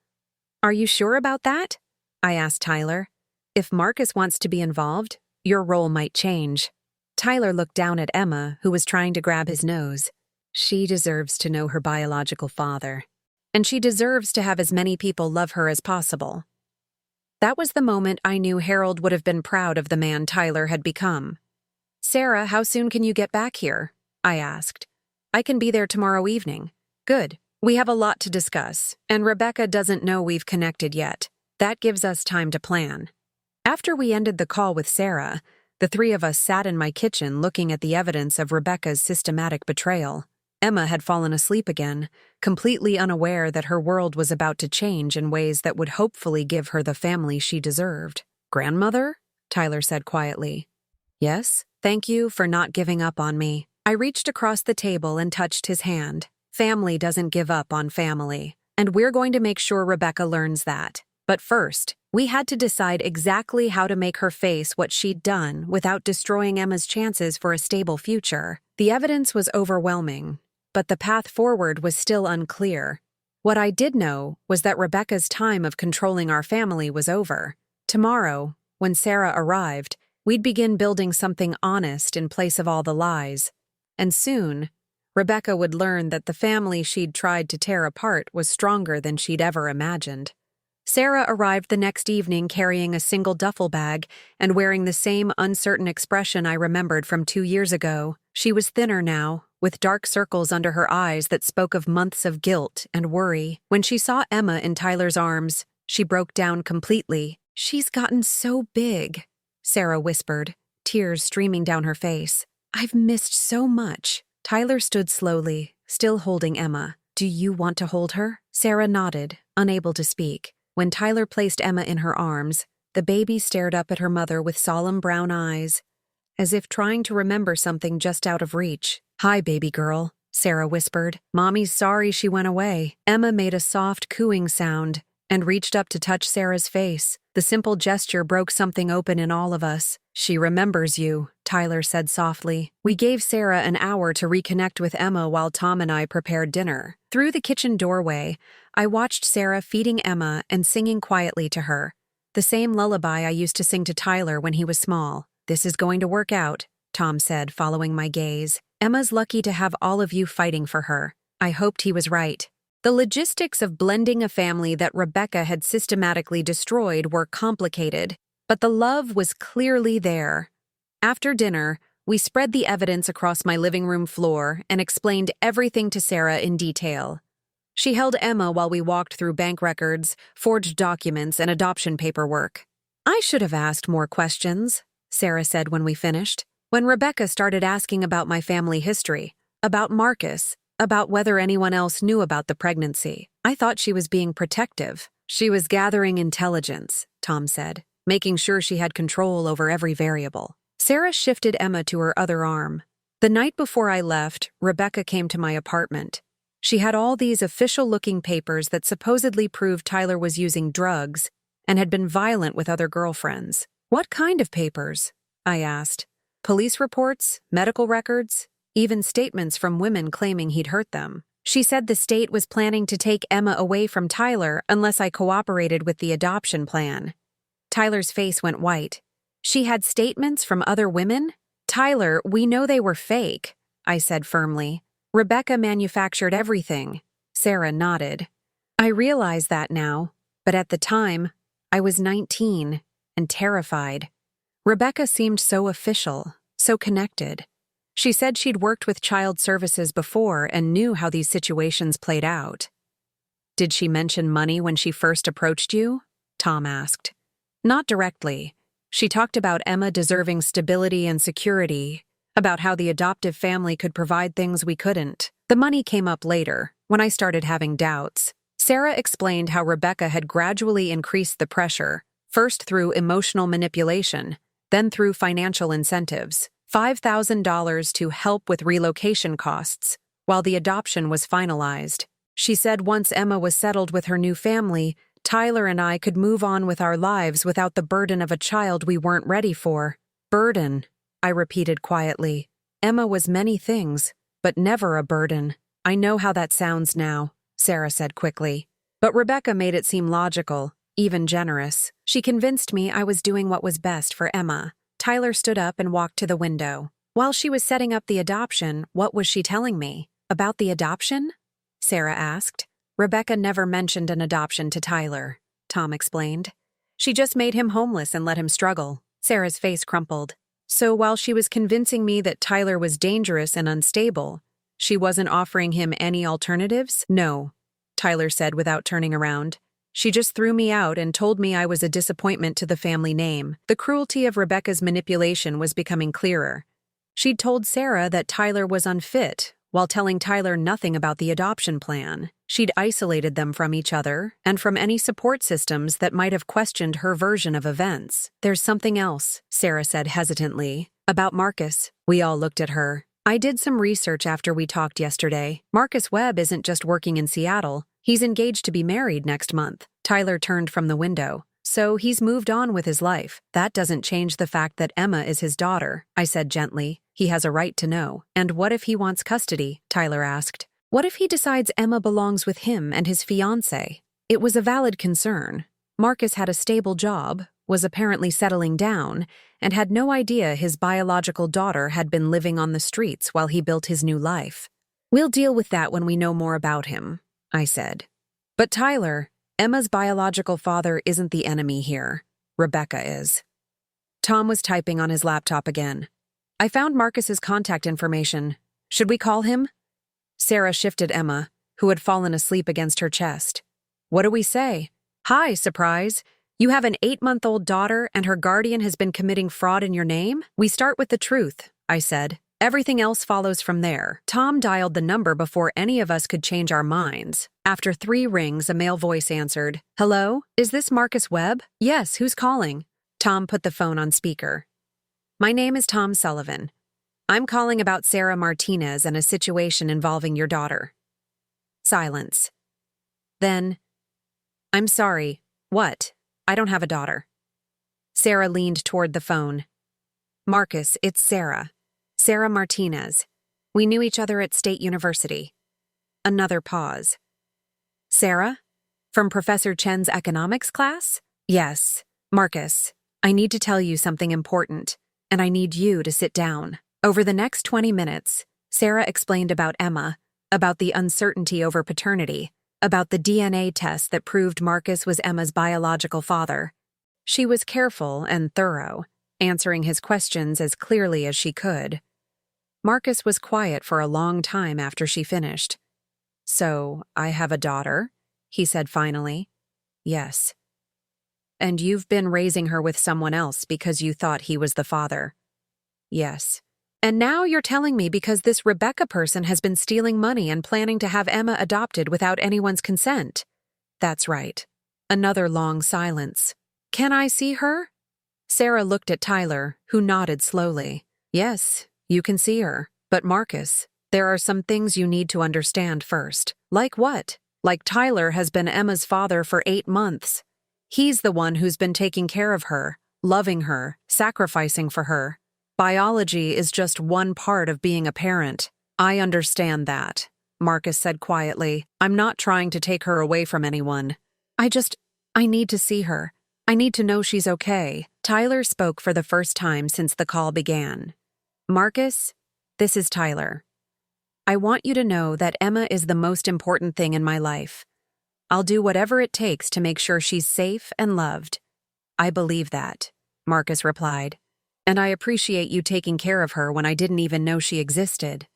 Are you sure about that? I asked Tyler. If Marcus wants to be involved, your role might change. Tyler looked down at Emma, who was trying to grab his nose. She deserves to know her biological father. And she deserves to have as many people love her as possible. That was the moment I knew Harold would have been proud of the man Tyler had become. Sarah, how soon can you get back here? I asked. I can be there tomorrow evening. Good. We have a lot to discuss, and Rebecca doesn't know we've connected yet. That gives us time to plan. After we ended the call with Sarah, the three of us sat in my kitchen looking at the evidence of Rebecca's systematic betrayal. Emma had fallen asleep again, completely unaware that her world was about to change in ways that would hopefully give her the family she deserved. Grandmother? Tyler said quietly. Yes, thank you for not giving up on me. I reached across the table and touched his hand. Family doesn't give up on family, and we're going to make sure Rebecca learns that. But first, we had to decide exactly how to make her face what she'd done without destroying Emma's chances for a stable future. The evidence was overwhelming, but the path forward was still unclear. What I did know was that Rebecca's time of controlling our family was over. Tomorrow, when Sarah arrived, we'd begin building something honest in place of all the lies. And soon, Rebecca would learn that the family she'd tried to tear apart was stronger than she'd ever imagined. Sarah arrived the next evening carrying a single duffel bag and wearing the same uncertain expression I remembered from 2 years ago. She was thinner now, with dark circles under her eyes that spoke of months of guilt and worry. When she saw Emma in Tyler's arms, she broke down completely. "She's gotten so big," Sarah whispered, tears streaming down her face. "I've missed so much." Tyler stood slowly, still holding Emma. "Do you want to hold her?" Sarah nodded, unable to speak. When Tyler placed Emma in her arms, the baby stared up at her mother with solemn brown eyes, as if trying to remember something just out of reach. "Hi, baby girl," Sarah whispered. "Mommy's sorry she went away." Emma made a soft cooing sound and reached up to touch Sarah's face. The simple gesture broke something open in all of us. "She remembers you," Tyler said softly. We gave Sarah an hour to reconnect with Emma while Tom and I prepared dinner. Through the kitchen doorway, I watched Sarah feeding Emma and singing quietly to her, the same lullaby I used to sing to Tyler when he was small. "This is going to work out," Tom said, following my gaze. "Emma's lucky to have all of you fighting for her." I hoped he was right. The logistics of blending a family that Rebecca had systematically destroyed were complicated, but the love was clearly there. After dinner, we spread the evidence across my living room floor and explained everything to Sarah in detail. She held Emma while we walked through bank records, forged documents, and adoption paperwork. "I should have asked more questions," Sarah said when we finished. When Rebecca started asking about my family history, about Marcus, about whether anyone else knew about the pregnancy, I thought she was being protective. "She was gathering intelligence," Tom said, making sure she had control over every variable. Sarah shifted Emma to her other arm. The night before I left, Rebecca came to my apartment. She had all these official-looking papers that supposedly proved Tyler was using drugs and had been violent with other girlfriends. "What kind of papers?" I asked. "Police reports, medical records, even statements from women claiming he'd hurt them." She said the state was planning to take Emma away from Tyler unless I cooperated with the adoption plan. Tyler's face went white. "She had statements from other women?" "Tyler, we know they were fake," I said firmly. "Rebecca manufactured everything." Sarah nodded. "I realize that now, but at the time, I was 19 and terrified. Rebecca seemed so official, so connected. She said she'd worked with child services before and knew how these situations played out." "Did she mention money when she first approached you?" Tom asked. "Not directly. She talked about Emma deserving stability and security, about how the adoptive family could provide things we couldn't. The money came up later, when I started having doubts." Sarah explained how Rebecca had gradually increased the pressure, first through emotional manipulation, then through financial incentives. $5,000 to help with relocation costs, while the adoption was finalized. She said once Emma was settled with her new family, Tyler and I could move on with our lives without the burden of a child we weren't ready for. "Burden," I repeated quietly. "Emma was many things, but never a burden." "I know how that sounds now," Sarah said quickly. But Rebecca made it seem logical, even generous. She convinced me I was doing what was best for Emma. Tyler stood up and walked to the window. "While she was setting up the adoption, what was she telling me?" "About the adoption?" Sarah asked. "Rebecca never mentioned an adoption to Tyler," Tom explained. "She just made him homeless and let him struggle." Sarah's face crumpled. "So while she was convincing me that Tyler was dangerous and unstable, she wasn't offering him any alternatives?" "No," Tyler said without turning around. "She just threw me out and told me I was a disappointment to the family name." The cruelty of Rebecca's manipulation was becoming clearer. She'd told Sarah that Tyler was unfit, while telling Tyler nothing about the adoption plan. She'd isolated them from each other and from any support systems that might have questioned her version of events. "There's something else," Sarah said hesitantly, About Marcus. We all looked at her. I did some research after we talked yesterday. Marcus Webb isn't just working in Seattle. He's engaged to be married next month. Tyler turned from the window. So he's moved on with his life. That doesn't change the fact that Emma is his daughter, I said gently. He has a right to know. And what if he wants custody? Tyler asked. What if he decides Emma belongs with him and his fiancée? It was a valid concern. Marcus had a stable job, was apparently settling down, and had no idea his biological daughter had been living on the streets while he built his new life. We'll deal with that when we know more about him, I said. But Tyler, Emma's biological father isn't the enemy here. Rebecca is. Tom was typing on his laptop again. I found Marcus's contact information. Should we call him? Sarah shifted Emma, who had fallen asleep against her chest. What do we say? Hi, surprise. You have an 8-month-old daughter and her guardian has been committing fraud in your name? We start with the truth, I said. Everything else follows from there. Tom dialed the number before any of us could change our minds. After 3 rings, a male voice answered. Hello? Is this Marcus Webb? Yes, who's calling? Tom put the phone on speaker. My name is Tom Sullivan. I'm calling about Sarah Martinez and a situation involving your daughter. Silence. Then, I'm sorry. What? I don't have a daughter. Sarah leaned toward the phone. Marcus, it's Sarah. Sarah Martinez. We knew each other at State University. Another pause. Sarah? From Professor Chen's economics class? Yes. Marcus, I need to tell you something important, and I need you to sit down. Over the next 20 minutes, Sarah explained about Emma, about the uncertainty over paternity, about the DNA test that proved Marcus was Emma's biological father. She was careful and thorough, answering his questions as clearly as she could. Marcus was quiet for a long time after she finished. So, I have a daughter, he said finally. Yes. And you've been raising her with someone else because you thought he was the father. Yes. And now you're telling me because this Rebecca person has been stealing money and planning to have Emma adopted without anyone's consent. That's right. Another long silence. Can I see her? Sarah looked at Tyler, who nodded slowly. Yes, you can see her. But Marcus, there are some things you need to understand first. Like what? Like Tyler has been Emma's father for 8 months. He's the one who's been taking care of her, loving her, sacrificing for her. Biology is just one part of being a parent. I understand that, Marcus said quietly. I'm not trying to take her away from anyone. I need to see her. I need to know she's okay. Tyler spoke for the first time since the call began. Marcus, this is Tyler. I want you to know that Emma is the most important thing in my life. I'll do whatever it takes to make sure she's safe and loved. I believe that, Marcus replied. And I appreciate you taking care of her when I didn't even know she existed.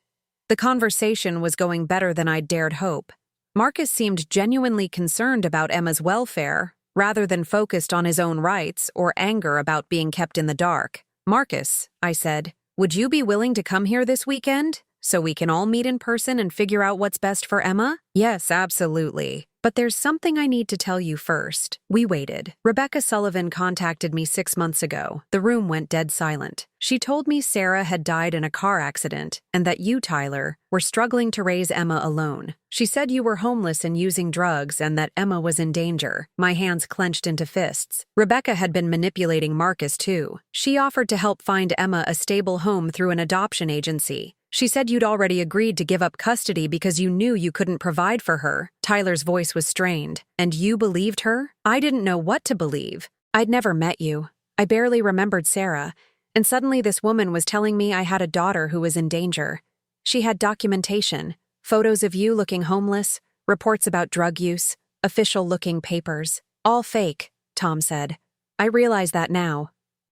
The conversation was going better than I'd dared hope. Marcus seemed genuinely concerned about Emma's welfare, rather than focused on his own rights or anger about being kept in the dark. Marcus, I said, would you be willing to come here this weekend, so we can all meet in person and figure out what's best for Emma? Yes, absolutely. But there's something I need to tell you first. We waited. Rebecca Sullivan contacted me 6 months ago. The room went dead silent. She told me Sarah had died in a car accident and that you, Tyler, were struggling to raise Emma alone. She said you were homeless and using drugs and that Emma was in danger. My hands clenched into fists. Rebecca had been manipulating Marcus, too. She offered to help find Emma a stable home through an adoption agency. She said you'd already agreed to give up custody because you knew you couldn't provide for her. Tyler's voice was strained. And you believed her? I didn't know what to believe. I'd never met you. I barely remembered Sarah. And suddenly this woman was telling me I had a daughter who was in danger. She had documentation, photos of you looking homeless, reports about drug use, official-looking papers. All fake, Tom said. I realize that now.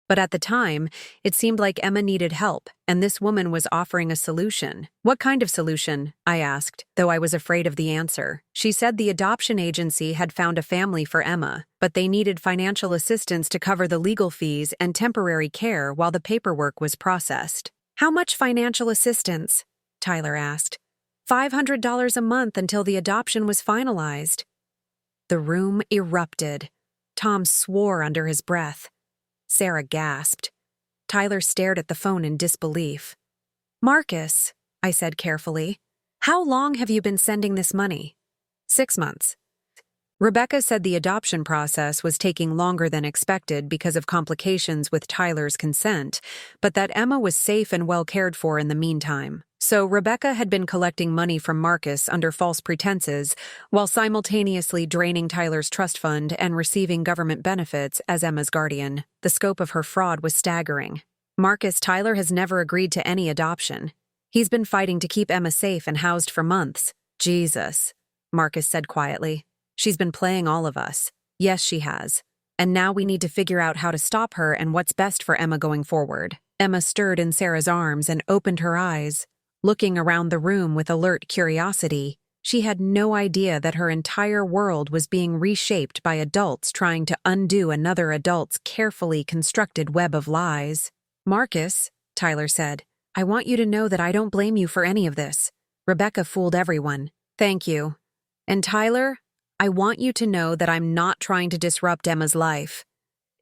But at the time, it seemed like Emma needed help, and this woman was offering a solution. What kind of solution? I asked, though I was afraid of the answer. She said the adoption agency had found a family for Emma, but they needed financial assistance to cover the legal fees and temporary care while the paperwork was processed. How much financial assistance? Tyler asked. $500 a month until the adoption was finalized. The room erupted. Tom swore under his breath. Sarah gasped. Tyler stared at the phone in disbelief. Marcus, I said carefully, how long have you been sending this money? 6 months. Rebecca said the adoption process was taking longer than expected because of complications with Tyler's consent, but that Emma was safe and well cared for in the meantime. So Rebecca had been collecting money from Marcus under false pretenses while simultaneously draining Tyler's trust fund and receiving government benefits as Emma's guardian. The scope of her fraud was staggering. Tyler has never agreed to any adoption. He's been fighting to keep Emma safe and housed for months. Jesus, Marcus said quietly. She's been playing all of us. Yes, she has. And now we need to figure out how to stop her and what's best for Emma going forward. Emma stirred in Sarah's arms and opened her eyes, looking around the room with alert curiosity. She had no idea that her entire world was being reshaped by adults trying to undo another adult's carefully constructed web of lies. Marcus, Tyler said, I want you to know that I don't blame you for any of this. Rebecca fooled everyone. Thank you. And Tyler, I want you to know that I'm not trying to disrupt Emma's life.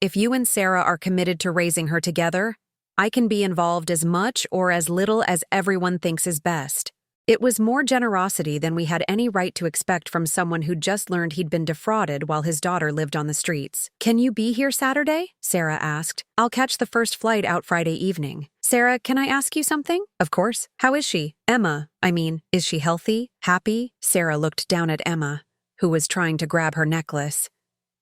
If you and Sarah are committed to raising her together, I can be involved as much or as little as everyone thinks is best. It was more generosity than we had any right to expect from someone who'd just learned he'd been defrauded while his daughter lived on the streets. Can you be here Saturday? Sarah asked. I'll catch the first flight out Friday evening. Sarah, can I ask you something? Of course. How is she? Emma, is she healthy? Happy? Sarah looked down at Emma, who was trying to grab her necklace.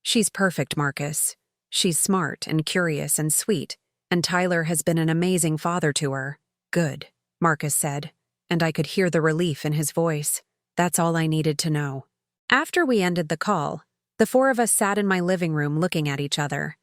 She's perfect, Marcus. She's smart and curious and sweet, and Tyler has been an amazing father to her. Good, Marcus said, and I could hear the relief in his voice. That's all I needed to know. After we ended the call, the 4 of us sat in my living room looking at each other.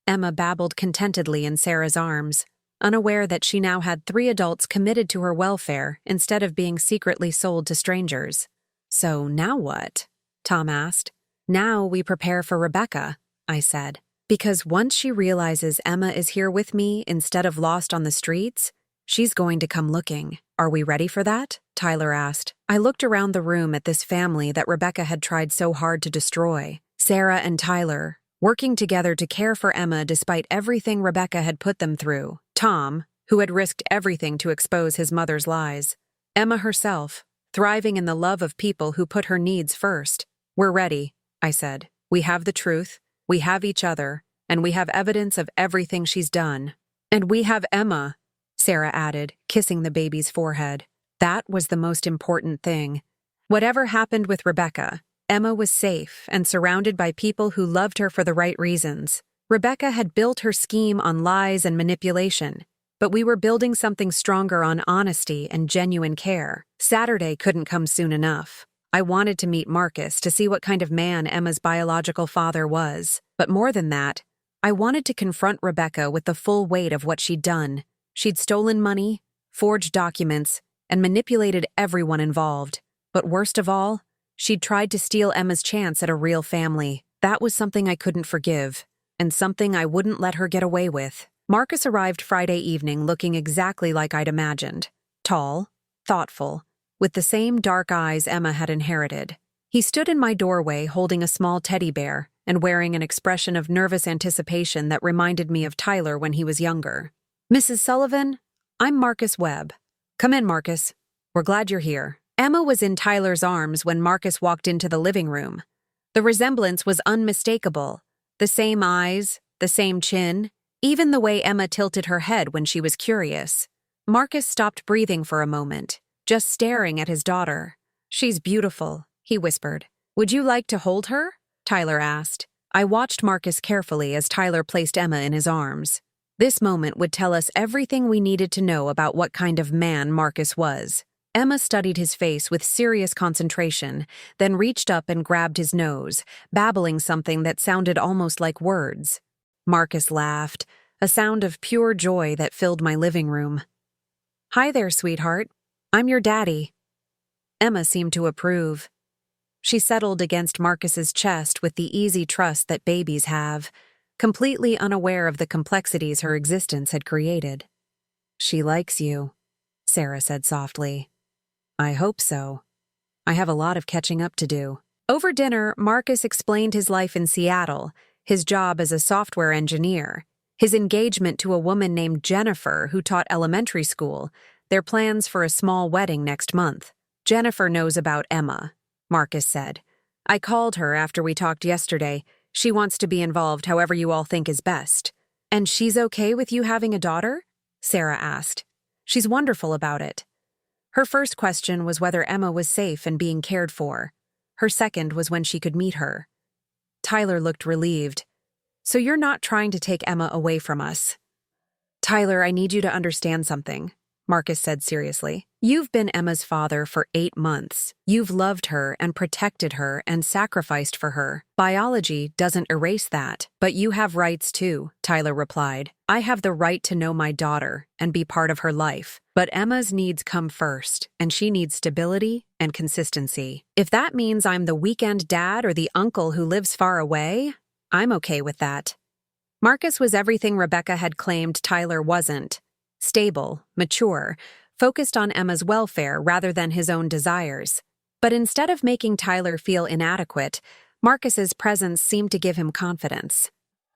Emma babbled contentedly in Sarah's arms, unaware that she now had 3 adults committed to her welfare instead of being secretly sold to strangers. So now what? Tom asked. Now we prepare for Rebecca, I said. Because once she realizes Emma is here with me instead of lost on the streets, she's going to come looking. Are we ready for that? Tyler asked. I looked around the room at this family that Rebecca had tried so hard to destroy. Sarah and Tyler, working together to care for Emma despite everything Rebecca had put them through. Tom, who had risked everything to expose his mother's lies. Emma herself, thriving in the love of people who put her needs first. We're ready, I said. We have the truth, we have each other, and we have evidence of everything she's done. And we have Emma, Sarah added, kissing the baby's forehead. That was the most important thing. Whatever happened with Rebecca, Emma was safe and surrounded by people who loved her for the right reasons. Rebecca had built her scheme on lies and manipulation, but we were building something stronger on honesty and genuine care. Saturday couldn't come soon enough. I wanted to meet Marcus to see what kind of man Emma's biological father was. But more than that, I wanted to confront Rebecca with the full weight of what she'd done. She'd stolen money, forged documents, and manipulated everyone involved. But worst of all, she'd tried to steal Emma's chance at a real family. That was something I couldn't forgive, and something I wouldn't let her get away with. Marcus arrived Friday evening looking exactly like I'd imagined. Tall, thoughtful, with the same dark eyes Emma had inherited. He stood in my doorway holding a small teddy bear and wearing an expression of nervous anticipation that reminded me of Tyler when he was younger. Mrs. Sullivan, I'm Marcus Webb. Come in, Marcus. We're glad you're here. Emma was in Tyler's arms when Marcus walked into the living room. The resemblance was unmistakable. The same eyes, the same chin, even the way Emma tilted her head when she was curious. Marcus stopped breathing for a moment, just staring at his daughter. She's beautiful, he whispered. Would you like to hold her? Tyler asked. I watched Marcus carefully as Tyler placed Emma in his arms. This moment would tell us everything we needed to know about what kind of man Marcus was. Emma studied his face with serious concentration, then reached up and grabbed his nose, babbling something that sounded almost like words. Marcus laughed, a sound of pure joy that filled my living room. Hi there, sweetheart. I'm your daddy. Emma seemed to approve. She settled against Marcus's chest with the easy trust that babies have, completely unaware of the complexities her existence had created. She likes you, Sarah said softly. I hope so. I have a lot of catching up to do. Over dinner, Marcus explained his life in Seattle, his job as a software engineer, His engagement to a woman named Jennifer who taught elementary school, their plans for a small wedding next month. Jennifer knows about Emma, Marcus said. I called her after we talked yesterday. She wants to be involved however you all think is best. And she's okay with you having a daughter? Sarah asked. She's wonderful about it. Her first question was whether Emma was safe and being cared for. Her second was when she could meet her. Tyler looked relieved. So you're not trying to take Emma away from us? Tyler, I need you to understand something, Marcus said seriously. You've been Emma's father for 8 months. You've loved her and protected her and sacrificed for her. Biology doesn't erase that. But you have rights too, Tyler replied. I have the right to know my daughter and be part of her life. But Emma's needs come first, and she needs stability and consistency. If that means I'm the weekend dad or the uncle who lives far away, I'm okay with that. Marcus was everything Rebecca had claimed Tyler wasn't. Stable, mature, focused on Emma's welfare rather than his own desires. But instead of making Tyler feel inadequate, Marcus's presence seemed to give him confidence.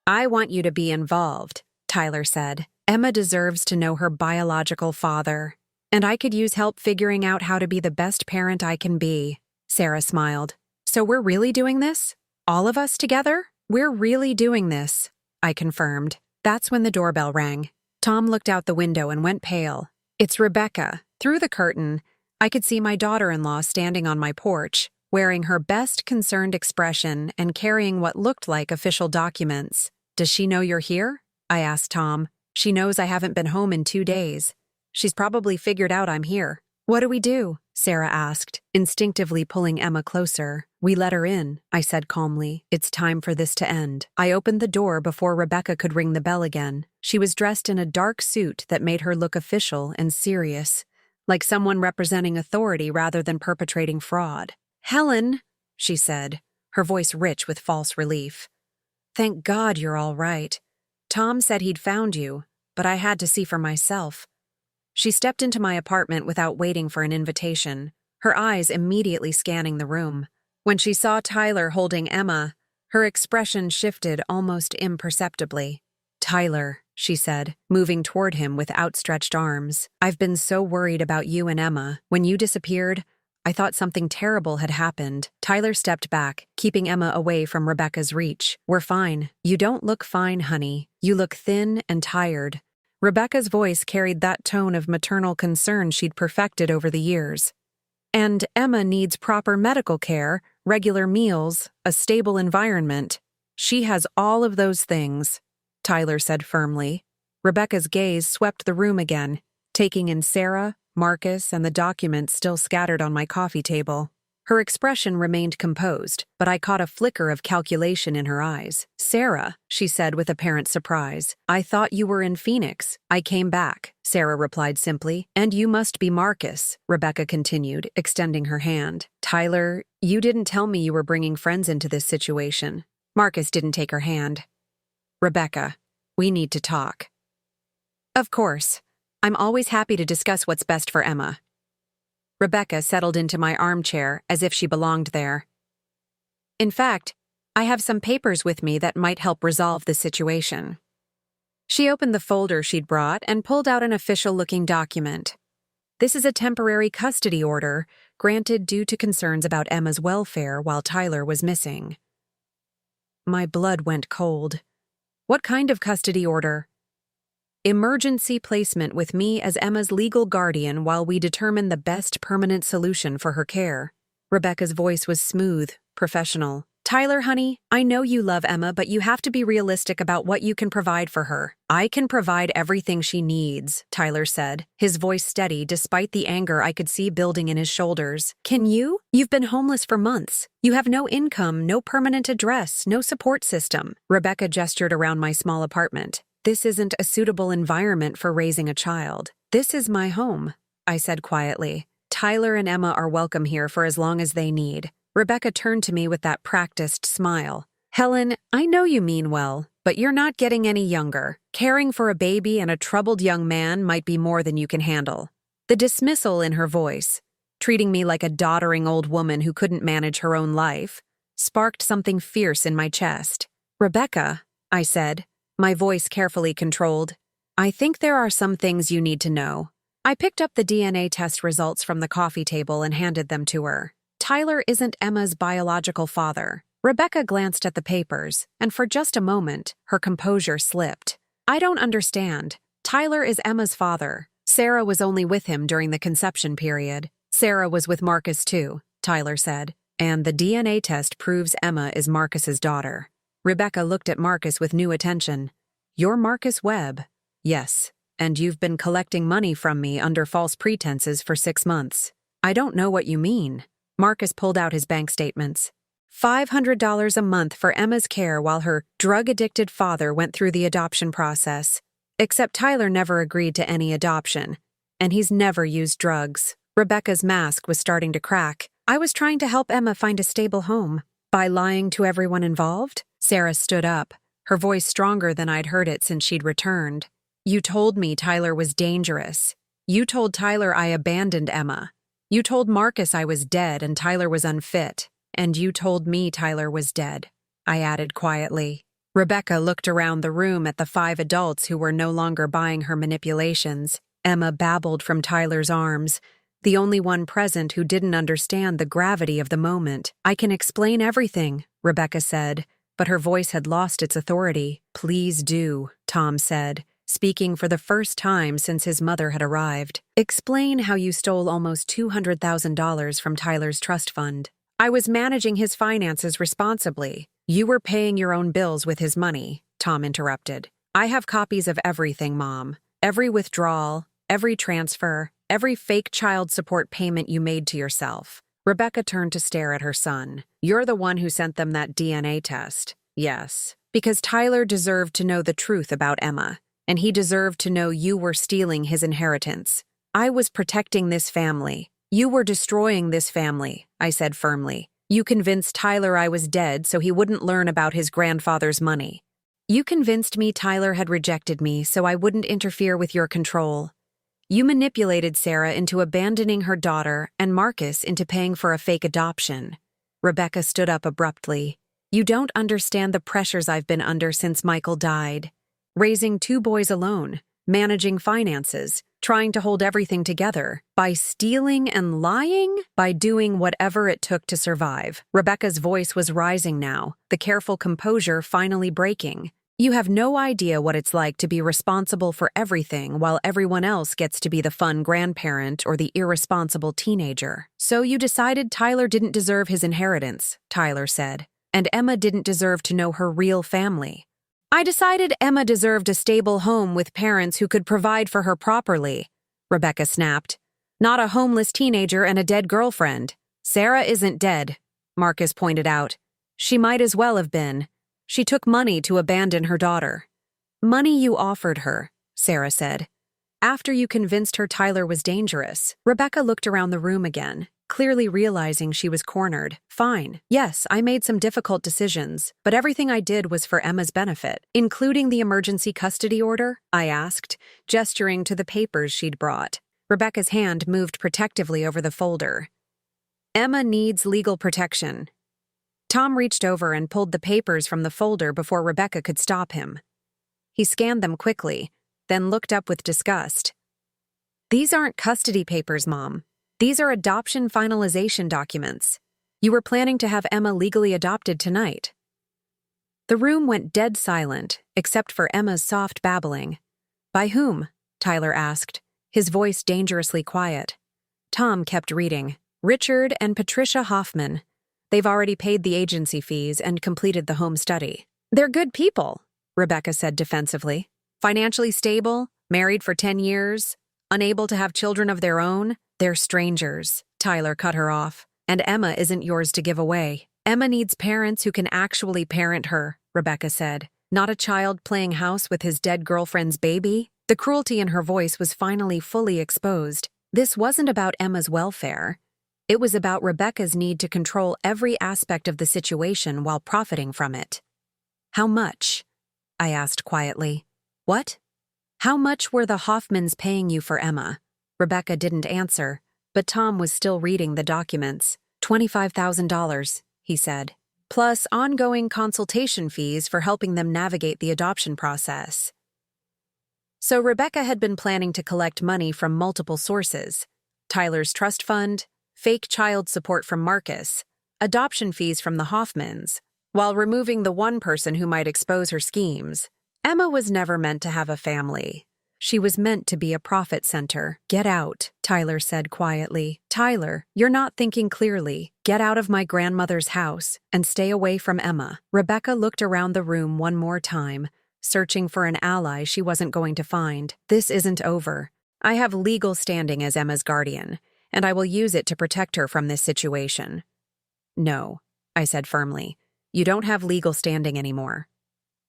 I want you to be involved, Tyler said. Emma deserves to know her biological father, and I could use help figuring out how to be the best parent I can be. Sarah smiled. So we're really doing this? All of us together? We're really doing this, I confirmed. That's when the doorbell rang. Tom looked out the window and went pale. It's Rebecca. Through the curtain, I could see my daughter-in-law standing on my porch, wearing her best concerned expression and carrying what looked like official documents. Does she know you're here? I asked Tom. She knows I haven't been home in 2 days. She's probably figured out I'm here. What do we do? Sarah asked, instinctively pulling Emma closer. We let her in, I said calmly. It's time for this to end. I opened the door before Rebecca could ring the bell again. She was dressed in a dark suit that made her look official and serious, like someone representing authority rather than perpetrating fraud. Helen, she said, her voice rich with false relief. Thank God you're all right. Tom said he'd found you, but I had to see for myself. She stepped into my apartment without waiting for an invitation, her eyes immediately scanning the room. When she saw Tyler holding Emma, her expression shifted almost imperceptibly. Tyler, she said, moving toward him with outstretched arms. I've been so worried about you and Emma. When you disappeared, I thought something terrible had happened. Tyler stepped back, keeping Emma away from Rebecca's reach. We're fine. You don't look fine, honey. You look thin and tired. Rebecca's voice carried that tone of maternal concern she'd perfected over the years. And Emma needs proper medical care, regular meals, a stable environment. She has all of those things, Tyler said firmly. Rebecca's gaze swept the room again, taking in Sarah, Marcus, and the documents still scattered on my coffee table. Her expression remained composed, but I caught a flicker of calculation in her eyes. Sarah, she said with apparent surprise, I thought you were in Phoenix. I came back, Sarah replied simply. And you must be Marcus, Rebecca continued, extending her hand. Tyler, you didn't tell me you were bringing friends into this situation. Marcus didn't take her hand. Rebecca, we need to talk. Of course. I'm always happy to discuss what's best for Emma. Rebecca settled into my armchair as if she belonged there. In fact, I have some papers with me that might help resolve the situation. She opened the folder she'd brought and pulled out an official-looking document. This is a temporary custody order granted due to concerns about Emma's welfare while Tyler was missing. My blood went cold. What kind of custody order? Emergency placement with me as Emma's legal guardian while we determine the best permanent solution for her care. Rebecca's voice was smooth, professional. Tyler, honey, I know you love Emma, but you have to be realistic about what you can provide for her. I can provide everything she needs, Tyler said, his voice steady despite the anger I could see building in his shoulders. Can you? You've been homeless for months. You have no income, no permanent address, no support system. Rebecca gestured around my small apartment. This isn't a suitable environment for raising a child. This is my home, I said quietly. Tyler and Emma are welcome here for as long as they need. Rebecca turned to me with that practiced smile. Helen, I know you mean well, but you're not getting any younger. Caring for a baby and a troubled young man might be more than you can handle. The dismissal in her voice, treating me like a doddering old woman who couldn't manage her own life, sparked something fierce in my chest. Rebecca, I said, my voice carefully controlled. I think there are some things you need to know. I picked up the DNA test results from the coffee table and handed them to her. Tyler isn't Emma's biological father. Rebecca glanced at the papers, and for just a moment, her composure slipped. I don't understand. Tyler is Emma's father. Sarah was only with him during the conception period. Sarah was with Marcus too, Tyler said. And the DNA test proves Emma is Marcus's daughter. Rebecca looked at Marcus with new attention. You're Marcus Webb? Yes. And you've been collecting money from me under false pretenses for 6 months. I don't know what you mean. Marcus pulled out his bank statements. $500 a month for Emma's care while her drug-addicted father went through the adoption process. Except Tyler never agreed to any adoption. And he's never used drugs. Rebecca's mask was starting to crack. I was trying to help Emma find a stable home. By lying to everyone involved? Sarah stood up, her voice stronger than I'd heard it since she'd returned. You told me Tyler was dangerous. You told Tyler I abandoned Emma. You told Marcus I was dead and Tyler was unfit. And you told me Tyler was dead, I added quietly. Rebecca looked around the room at the 5 adults who were no longer buying her manipulations. Emma babbled from Tyler's arms, the only one present who didn't understand the gravity of the moment. I can explain everything, Rebecca said, but her voice had lost its authority. Please do, Tom said, speaking for the first time since his mother had arrived. Explain how you stole almost $200,000 from Tyler's trust fund. I was managing his finances responsibly. You were paying your own bills with his money, Tom interrupted. I have copies of everything, Mom. Every withdrawal, every transfer, every fake child support payment you made to yourself. Rebecca turned to stare at her son. You're the one who sent them that DNA test. Yes. Because Tyler deserved to know the truth about Emma, and he deserved to know you were stealing his inheritance. I was protecting this family. You were destroying this family, I said firmly. You convinced Tyler I was dead so he wouldn't learn about his grandfather's money. You convinced me Tyler had rejected me so I wouldn't interfere with your control. You manipulated Sarah into abandoning her daughter and Marcus into paying for a fake adoption. Rebecca stood up abruptly. You don't understand the pressures I've been under since Michael died. Raising 2 boys alone, managing finances, trying to hold everything together, by stealing and lying, by doing whatever it took to survive. Rebecca's voice was rising now, the careful composure finally breaking. You have no idea what it's like to be responsible for everything while everyone else gets to be the fun grandparent or the irresponsible teenager. So you decided Tyler didn't deserve his inheritance, Tyler said, and Emma didn't deserve to know her real family. I decided Emma deserved a stable home with parents who could provide for her properly, Rebecca snapped. Not a homeless teenager and a dead girlfriend. Sarah isn't dead, Marcus pointed out. She might as well have been. She took money to abandon her daughter. Money you offered her, Sarah said. After you convinced her Tyler was dangerous. Rebecca looked around the room again, clearly realizing she was cornered. Fine. Yes, I made some difficult decisions, but everything I did was for Emma's benefit, including the emergency custody order, I asked, gesturing to the papers she'd brought. Rebecca's hand moved protectively over the folder. Emma needs legal protection. Tom reached over and pulled the papers from the folder before Rebecca could stop him. He scanned them quickly, then looked up with disgust. These aren't custody papers, Mom. These are adoption finalization documents. You were planning to have Emma legally adopted tonight. The room went dead silent, except for Emma's soft babbling. By whom? Tyler asked, his voice dangerously quiet. Tom kept reading. Richard and Patricia Hoffman. They've already paid the agency fees and completed the home study. They're good people, Rebecca said defensively. Financially stable, married for 10 years, unable to have children of their own. They're strangers, Tyler cut her off. And Emma isn't yours to give away. Emma needs parents who can actually parent her, Rebecca said. Not a child playing house with his dead girlfriend's baby. The cruelty in her voice was finally fully exposed. This wasn't about Emma's welfare. It was about Rebecca's need to control every aspect of the situation while profiting from it. How much? I asked quietly. What? How much were the Hoffmans paying you for Emma? Rebecca didn't answer, but Tom was still reading the documents. $25,000, he said. plus ongoing consultation fees for helping them navigate the adoption process. So Rebecca had been planning to collect money from multiple sources: Tyler's trust fund, fake child support from Marcus, adoption fees from the Hoffmans, while removing the one person who might expose her schemes. Emma was never meant to have a family. She was meant to be a profit center. "Get out," Tyler said quietly. "Tyler, you're not thinking clearly. Get out of my grandmother's house and stay away from Emma." Rebecca looked around the room one more time, searching for an ally she wasn't going to find. "This isn't over. I have legal standing as Emma's guardian, and I will use it to protect her from this situation." "No," I said firmly. "You don't have legal standing anymore."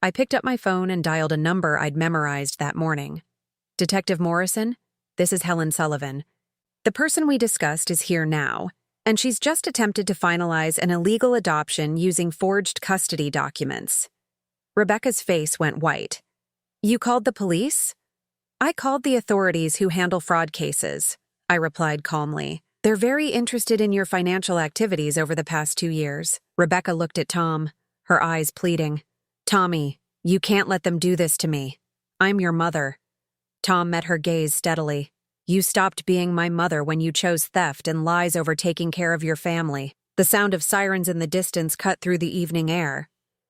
I picked up my phone and dialed a number I'd memorized that morning. "Detective Morrison, this is Helen Sullivan. The person we discussed is here now, and she's just attempted to finalize an illegal adoption using forged custody documents." Rebecca's face went white. "You called the police?" "I called the authorities who handle fraud cases," I replied calmly. "They're very interested in your financial activities over the past 2 years." Rebecca looked at Tom, her eyes pleading. "Tommy, you can't let them do this to me. I'm your mother." Tom met her gaze steadily. "You stopped being my mother when you chose theft and lies over taking care of your family." The sound of sirens in the distance cut through the evening air.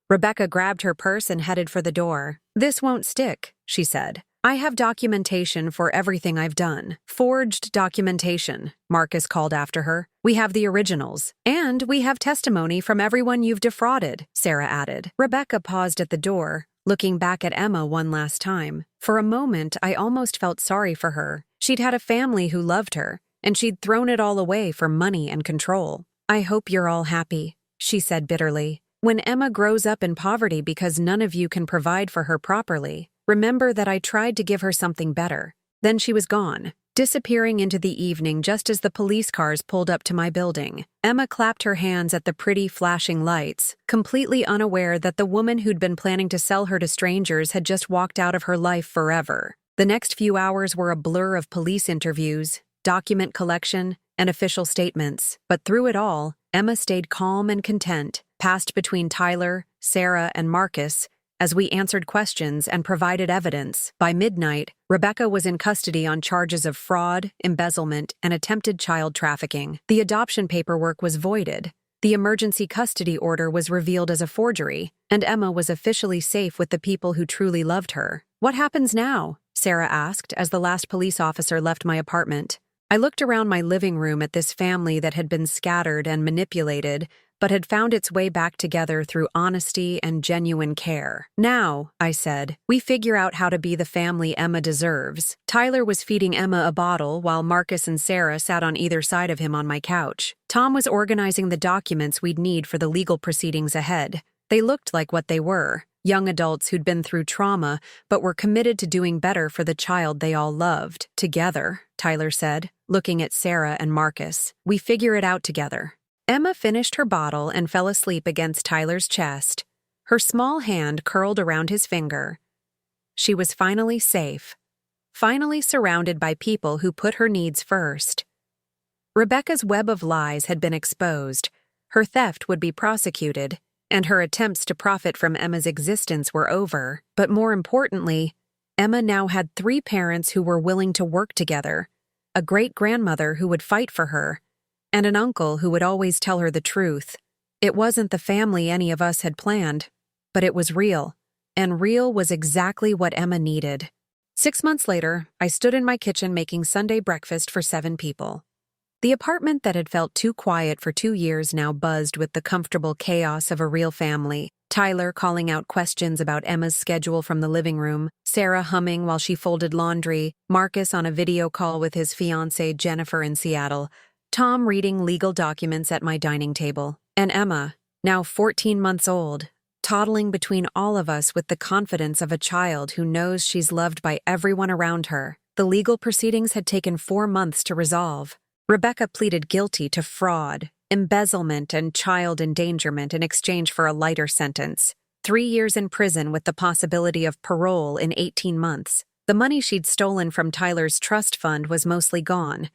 Rebecca grabbed her purse and headed for the door. "This won't stick," she said. "I have documentation for everything I've done." "Forged documentation," Marcus called after her. "We have the originals. And we have testimony from everyone you've defrauded," Sarah added. Rebecca paused at the door, looking back at Emma one last time. For a moment, I almost felt sorry for her. She'd had a family who loved her, and she'd thrown it all away for money and control. "I hope you're all happy," she said bitterly. "When Emma grows up in poverty because none of you can provide for her properly, remember that I tried to give her something better." Then she was gone, disappearing into the evening just as the police cars pulled up to my building. Emma clapped her hands at the pretty flashing lights, completely unaware that the woman who'd been planning to sell her to strangers had just walked out of her life forever. The next few hours were a blur of police interviews, document collection, and official statements. But through it all, Emma stayed calm and content, passed between Tyler, Sarah, and Marcus, as we answered questions and provided evidence. By midnight, Rebecca was in custody on charges of fraud, embezzlement, and attempted child trafficking. The adoption paperwork was voided. The emergency custody order was revealed as a forgery, and Emma was officially safe with the people who truly loved her. "What happens now?" Sarah asked as the last police officer left my apartment. I looked around my living room at this family that had been scattered and manipulated, but had found its way back together through honesty and genuine care. "Now," I said, "we figure out how to be the family Emma deserves." Tyler was feeding Emma a bottle while Marcus and Sarah sat on either side of him on my couch. Tom was organizing the documents we'd need for the legal proceedings ahead. They looked like what they were: young adults who'd been through trauma but were committed to doing better for the child they all loved. "Together," Tyler said, looking at Sarah and Marcus. "We figure it out together." Emma finished her bottle and fell asleep against Tyler's chest, her small hand curled around his finger. She was finally safe, finally surrounded by people who put her needs first. Rebecca's web of lies had been exposed, her theft would be prosecuted, and her attempts to profit from Emma's existence were over. But more importantly, Emma now had 3 parents who were willing to work together, a great-grandmother who would fight for her, and an uncle who would always tell her the truth. It wasn't the family any of us had planned, but it was real, and real was exactly what Emma needed. 6 months later, I stood in my kitchen making Sunday breakfast for 7 people. The apartment that had felt too quiet for 2 years now buzzed with the comfortable chaos of a real family. Tyler calling out questions about Emma's schedule from the living room, Sarah humming while she folded laundry, Marcus on a video call with his fiancée Jennifer in Seattle, Tom reading legal documents at my dining table, and Emma, now 14 months old, toddling between all of us with the confidence of a child who knows she's loved by everyone around her. The legal proceedings had taken 4 months to resolve. Rebecca pleaded guilty to fraud, embezzlement, and child endangerment in exchange for a lighter sentence. 3 years in prison with the possibility of parole in 18 months. The money she'd stolen from Tyler's trust fund was mostly gone,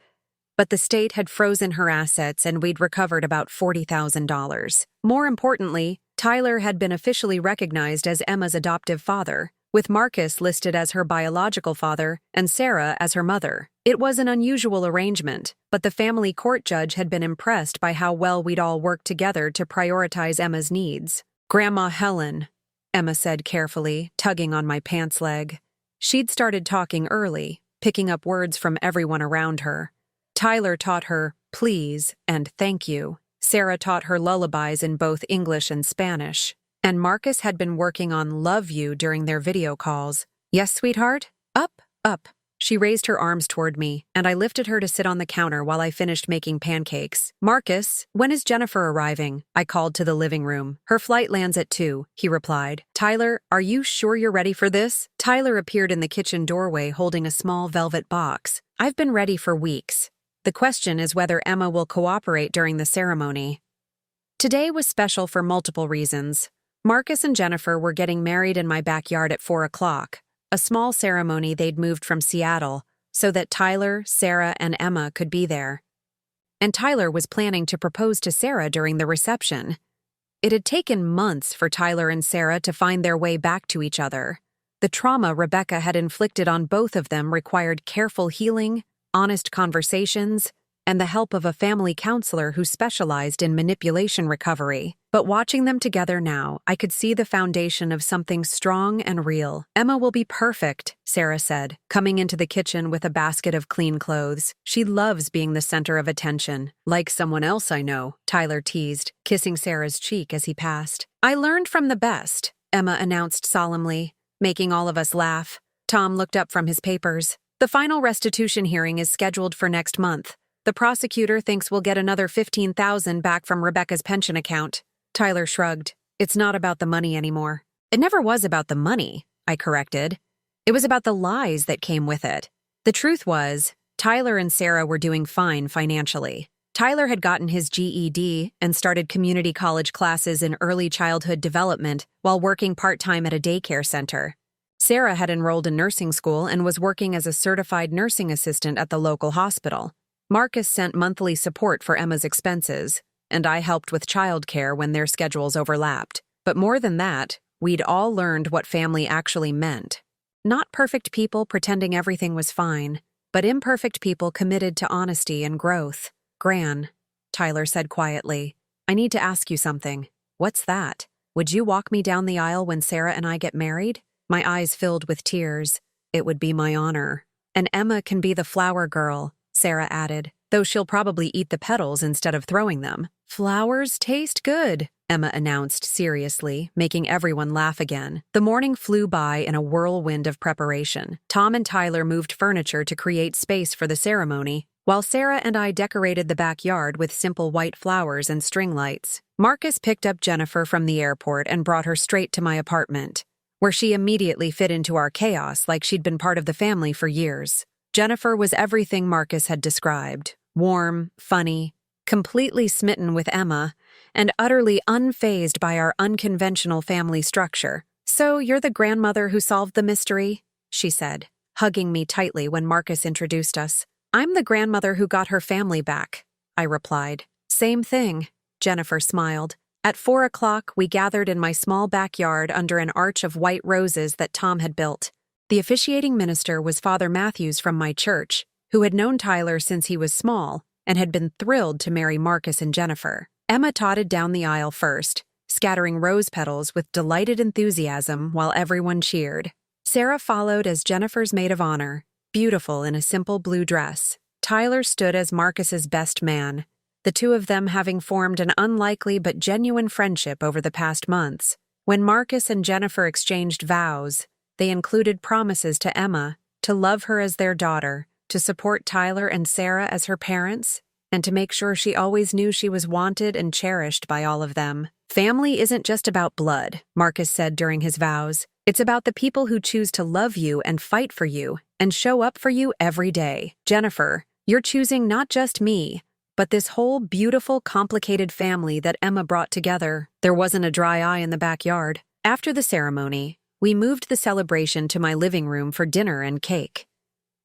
but the state had frozen her assets and we'd recovered about $40,000. More importantly, Tyler had been officially recognized as Emma's adoptive father, with Marcus listed as her biological father and Sarah as her mother. It was an unusual arrangement, but the family court judge had been impressed by how well we'd all worked together to prioritize Emma's needs. "Grandma Helen," Emma said carefully, tugging on my pants leg. She'd started talking early, picking up words from everyone around her. Tyler taught her please and thank you. Sarah taught her lullabies in both English and Spanish. And Marcus had been working on love you during their video calls. "Yes, sweetheart? Up, up." She raised her arms toward me, and I lifted her to sit on the counter while I finished making pancakes. "Marcus, when is Jennifer arriving?" I called to the living room. "Her flight lands at 2, he replied. "Tyler, are you sure you're ready for this?" Tyler appeared in the kitchen doorway holding a small velvet box. "I've been ready for weeks. The question is whether Emma will cooperate during the ceremony." Today was special for multiple reasons. Marcus and Jennifer were getting married in my backyard at 4 o'clock, a small ceremony they'd moved from Seattle so that Tyler, Sarah, and Emma could be there. And Tyler was planning to propose to Sarah during the reception. It had taken months for Tyler and Sarah to find their way back to each other. The trauma Rebecca had inflicted on both of them required careful healing, honest conversations, and the help of a family counselor who specialized in manipulation recovery. But watching them together now, I could see the foundation of something strong and real. "Emma will be perfect," Sarah said, coming into the kitchen with a basket of clean clothes. "She loves being the center of attention. Like someone else I know," Tyler teased, kissing Sarah's cheek as he passed. "I learned from the best," Emma announced solemnly, making all of us laugh. Tom looked up from his papers. "The final restitution hearing is scheduled for next month. The prosecutor thinks we'll get another $15,000 back from Rebecca's pension account." Tyler shrugged. "It's not about the money anymore." "It never was about the money," I corrected. "It was about the lies that came with it." The truth was, Tyler and Sarah were doing fine financially. Tyler had gotten his GED and started community college classes in early childhood development while working part-time at a daycare center. Sarah had enrolled in nursing school and was working as a certified nursing assistant at the local hospital. Marcus sent monthly support for Emma's expenses, and I helped with childcare when their schedules overlapped. But more than that, we'd all learned what family actually meant. Not perfect people pretending everything was fine, but imperfect people committed to honesty and growth. "Gran," Tyler said quietly, "I need to ask you something." "What's that?" "Would you walk me down the aisle when Sarah and I get married?" My eyes filled with tears. "It would be my honor." "And Emma can be the flower girl," Sarah added, "though she'll probably eat the petals instead of throwing them." "Flowers taste good," Emma announced seriously, making everyone laugh again. The morning flew by in a whirlwind of preparation. Tom and Tyler moved furniture to create space for the ceremony, while Sarah and I decorated the backyard with simple white flowers and string lights. Marcus picked up Jennifer from the airport and brought her straight to my apartment, where she immediately fit into our chaos like she'd been part of the family for years. Jennifer was everything Marcus had described: warm, funny, completely smitten with Emma, and utterly unfazed by our unconventional family structure. "So you're the grandmother who solved the mystery?" she said, hugging me tightly when Marcus introduced us. "I'm the grandmother who got her family back," I replied. "Same thing," Jennifer smiled. At 4 o'clock, we gathered in my small backyard under an arch of white roses that Tom had built. The officiating minister was Father Matthews from my church, who had known Tyler since he was small and had been thrilled to marry Marcus and Jennifer. Emma trotted down the aisle first, scattering rose petals with delighted enthusiasm while everyone cheered. Sarah followed as Jennifer's maid of honor, beautiful in a simple blue dress. Tyler stood as Marcus's best man, the two of them having formed an unlikely but genuine friendship over the past months. When Marcus and Jennifer exchanged vows, they included promises to Emma to love her as their daughter, to support Tyler and Sarah as her parents, and to make sure she always knew she was wanted and cherished by all of them. "Family isn't just about blood," Marcus said during his vows. "It's about the people who choose to love you and fight for you and show up for you every day. Jennifer, you're choosing not just me, but this whole beautiful, complicated family that Emma brought together." There wasn't a dry eye in the backyard. After the ceremony, we moved the celebration to my living room for dinner and cake.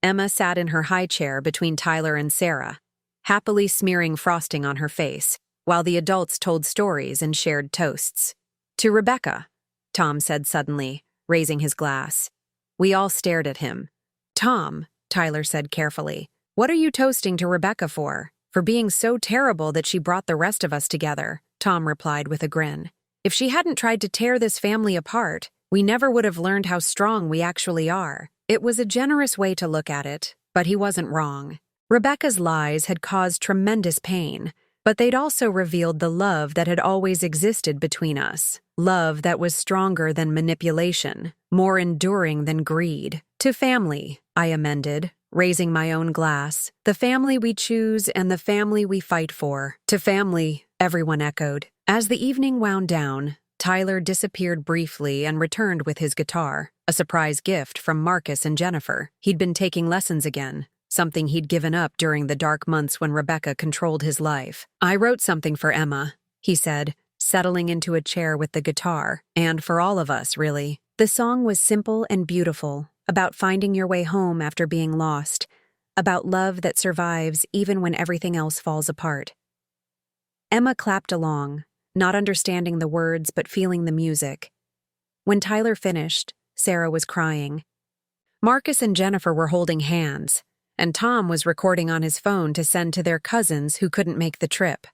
Emma sat in her high chair between Tyler and Sarah, happily smearing frosting on her face, while the adults told stories and shared toasts. "To Rebecca," Tom said suddenly, raising his glass. We all stared at him. "Tom," Tyler said carefully, "what are you toasting to Rebecca for? For being so terrible that she brought the rest of us together," Tom replied with a grin. "If she hadn't tried to tear this family apart, we never would have learned how strong we actually are." It was a generous way to look at it, but he wasn't wrong. Rebecca's lies had caused tremendous pain, but they'd also revealed the love that had always existed between us. Love that was stronger than manipulation, more enduring than greed. "To family," I amended, raising my own glass. "The family we choose and the family we fight for." "To family," everyone echoed. As the evening wound down, Tyler disappeared briefly and returned with his guitar, a surprise gift from Marcus and Jennifer. He'd been taking lessons again, something he'd given up during the dark months when Rebecca controlled his life. "I wrote something for Emma," he said, settling into a chair with the guitar, "and for all of us, really." The song was simple and beautiful, about finding your way home after being lost, about love that survives even when everything else falls apart. Emma clapped along, not understanding the words but feeling the music. When Tyler finished, Sarah was crying. Marcus and Jennifer were holding hands, and Tom was recording on his phone to send to their cousins who couldn't make the trip.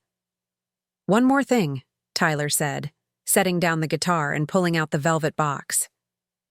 "One more thing," Tyler said, setting down the guitar and pulling out the velvet box.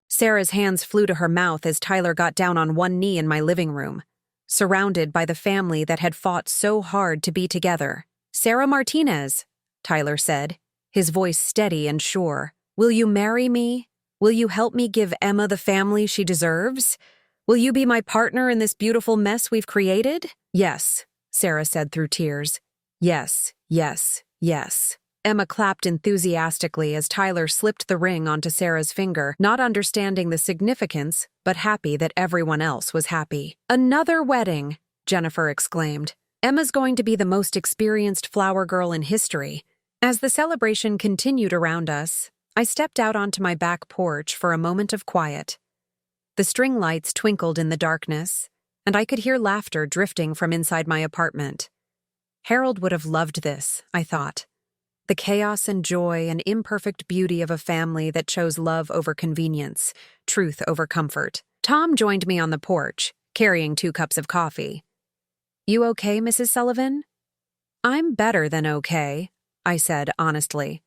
Sarah's hands flew to her mouth as Tyler got down on one knee in my living room, surrounded by the family that had fought so hard to be together. "Sarah Martinez," Tyler said, his voice steady and sure. "Will you marry me? Will you help me give Emma the family she deserves? Will you be my partner in this beautiful mess we've created?" "Yes," Sarah said through tears. "Yes, yes, yes." Emma clapped enthusiastically as Tyler slipped the ring onto Sarah's finger, not understanding the significance, but happy that everyone else was happy. "Another wedding," Jennifer exclaimed. "Emma's going to be the most experienced flower girl in history." As the celebration continued around us, I stepped out onto my back porch for a moment of quiet. The string lights twinkled in the darkness, and I could hear laughter drifting from inside my apartment. Harold would have loved this, I thought. The chaos and joy and imperfect beauty of a family that chose love over convenience, truth over comfort. Tom joined me on the porch, carrying 2 cups of coffee. "You okay, Mrs. Sullivan?" "I'm better than okay," I said honestly.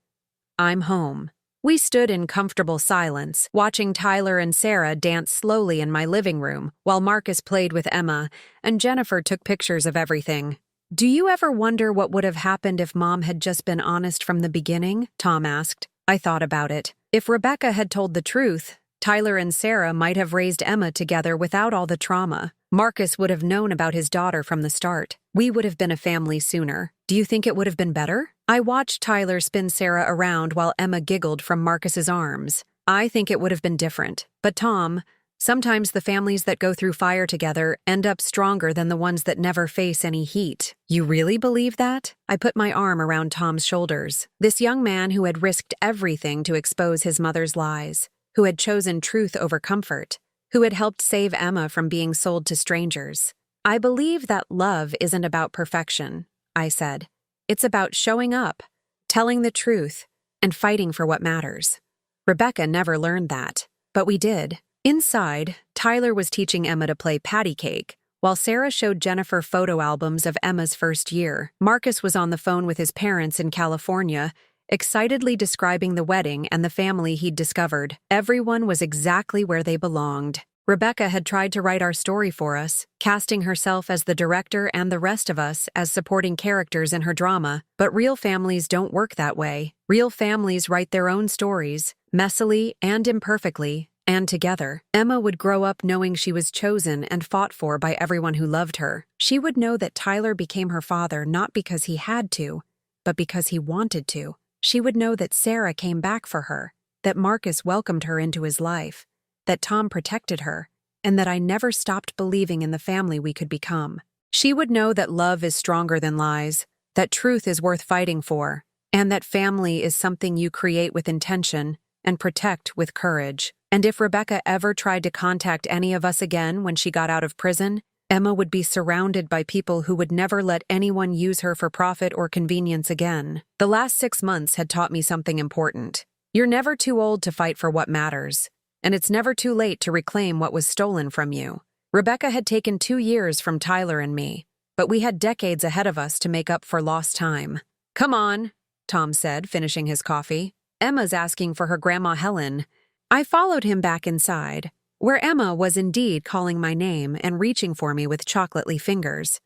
"I'm home." We stood in comfortable silence, watching Tyler and Sarah dance slowly in my living room, while Marcus played with Emma, and Jennifer took pictures of everything. "Do you ever wonder what would have happened if Mom had just been honest from the beginning?" Tom asked. I thought about it. If Rebecca had told the truth, Tyler and Sarah might have raised Emma together without all the trauma. Marcus would have known about his daughter from the start. We would have been a family sooner. Do you think it would have been better? I watched Tyler spin Sarah around while Emma giggled from Marcus's arms. I think it would have been different. But Tom, sometimes the families that go through fire together end up stronger than the ones that never face any heat. You really believe that? I put my arm around Tom's shoulders. This young man who had risked everything to expose his mother's lies, who had chosen truth over comfort, who had helped save Emma from being sold to strangers. "I believe that love isn't about perfection," I said. "It's about showing up, telling the truth, and fighting for what matters." Rebecca never learned that, but we did. Inside, Tyler was teaching Emma to play patty cake, while Sarah showed Jennifer photo albums of Emma's first year. Marcus was on the phone with his parents in California, excitedly describing the wedding and the family he'd discovered. Everyone was exactly where they belonged. Rebecca had tried to write our story for us, casting herself as the director and the rest of us as supporting characters in her drama. But real families don't work that way. Real families write their own stories, messily and imperfectly, and together. Emma would grow up knowing she was chosen and fought for by everyone who loved her. She would know that Tyler became her father not because he had to, but because he wanted to. She would know that Sarah came back for her, that Marcus welcomed her into his life, that Tom protected her, and that I never stopped believing in the family we could become. She would know that love is stronger than lies, that truth is worth fighting for, and that family is something you create with intention and protect with courage. And if Rebecca ever tried to contact any of us again when she got out of prison, Emma would be surrounded by people who would never let anyone use her for profit or convenience again. The last 6 months had taught me something important. You're never too old to fight for what matters, and it's never too late to reclaim what was stolen from you. Rebecca had taken 2 years from Tyler and me, but we had decades ahead of us to make up for lost time. "Come on," Tom said, finishing his coffee. "Emma's asking for her grandma Helen." I followed him back inside, where Emma was indeed calling my name and reaching for me with chocolatey fingers.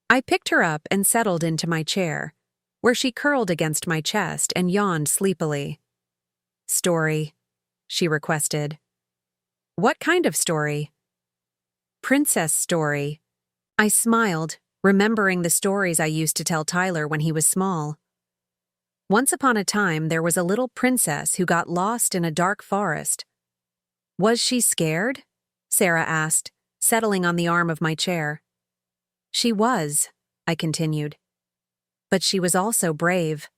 I picked her up and settled into my chair, where she curled against my chest and yawned sleepily. "Story," she requested. "What kind of story?" "Princess story." I smiled, remembering the stories I used to tell Tyler when he was small. Once upon a time, there was a little princess who got lost in a dark forest. "Was she scared?" Sarah asked, settling on the arm of my chair. "She was," I continued. "But she was also brave.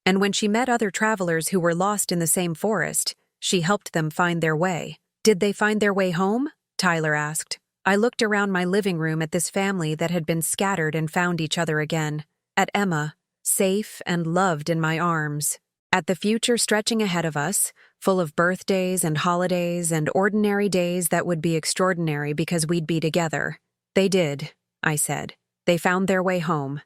And when she met other travelers who were lost in the same forest, she helped them find their way." "Did they find their way home?" Tyler asked. I looked around my living room at this family that had been scattered and found each other again. At Emma, safe and loved in my arms. At the future stretching ahead of us, full of birthdays and holidays and ordinary days that would be extraordinary because we'd be together. "They did," I said. "They found their way home,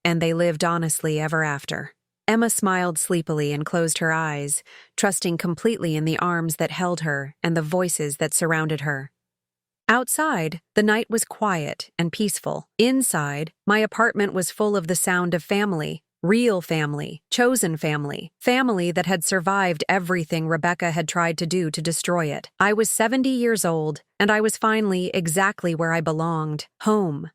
and they lived honestly ever after." Emma smiled sleepily and closed her eyes, trusting completely in the arms that held her and the voices that surrounded her. Outside, the night was quiet and peaceful. Inside, my apartment was full of the sound of family, real family, chosen family, family that had survived everything Rebecca had tried to do to destroy it. I was 70 years old, and I was finally exactly where I belonged, home.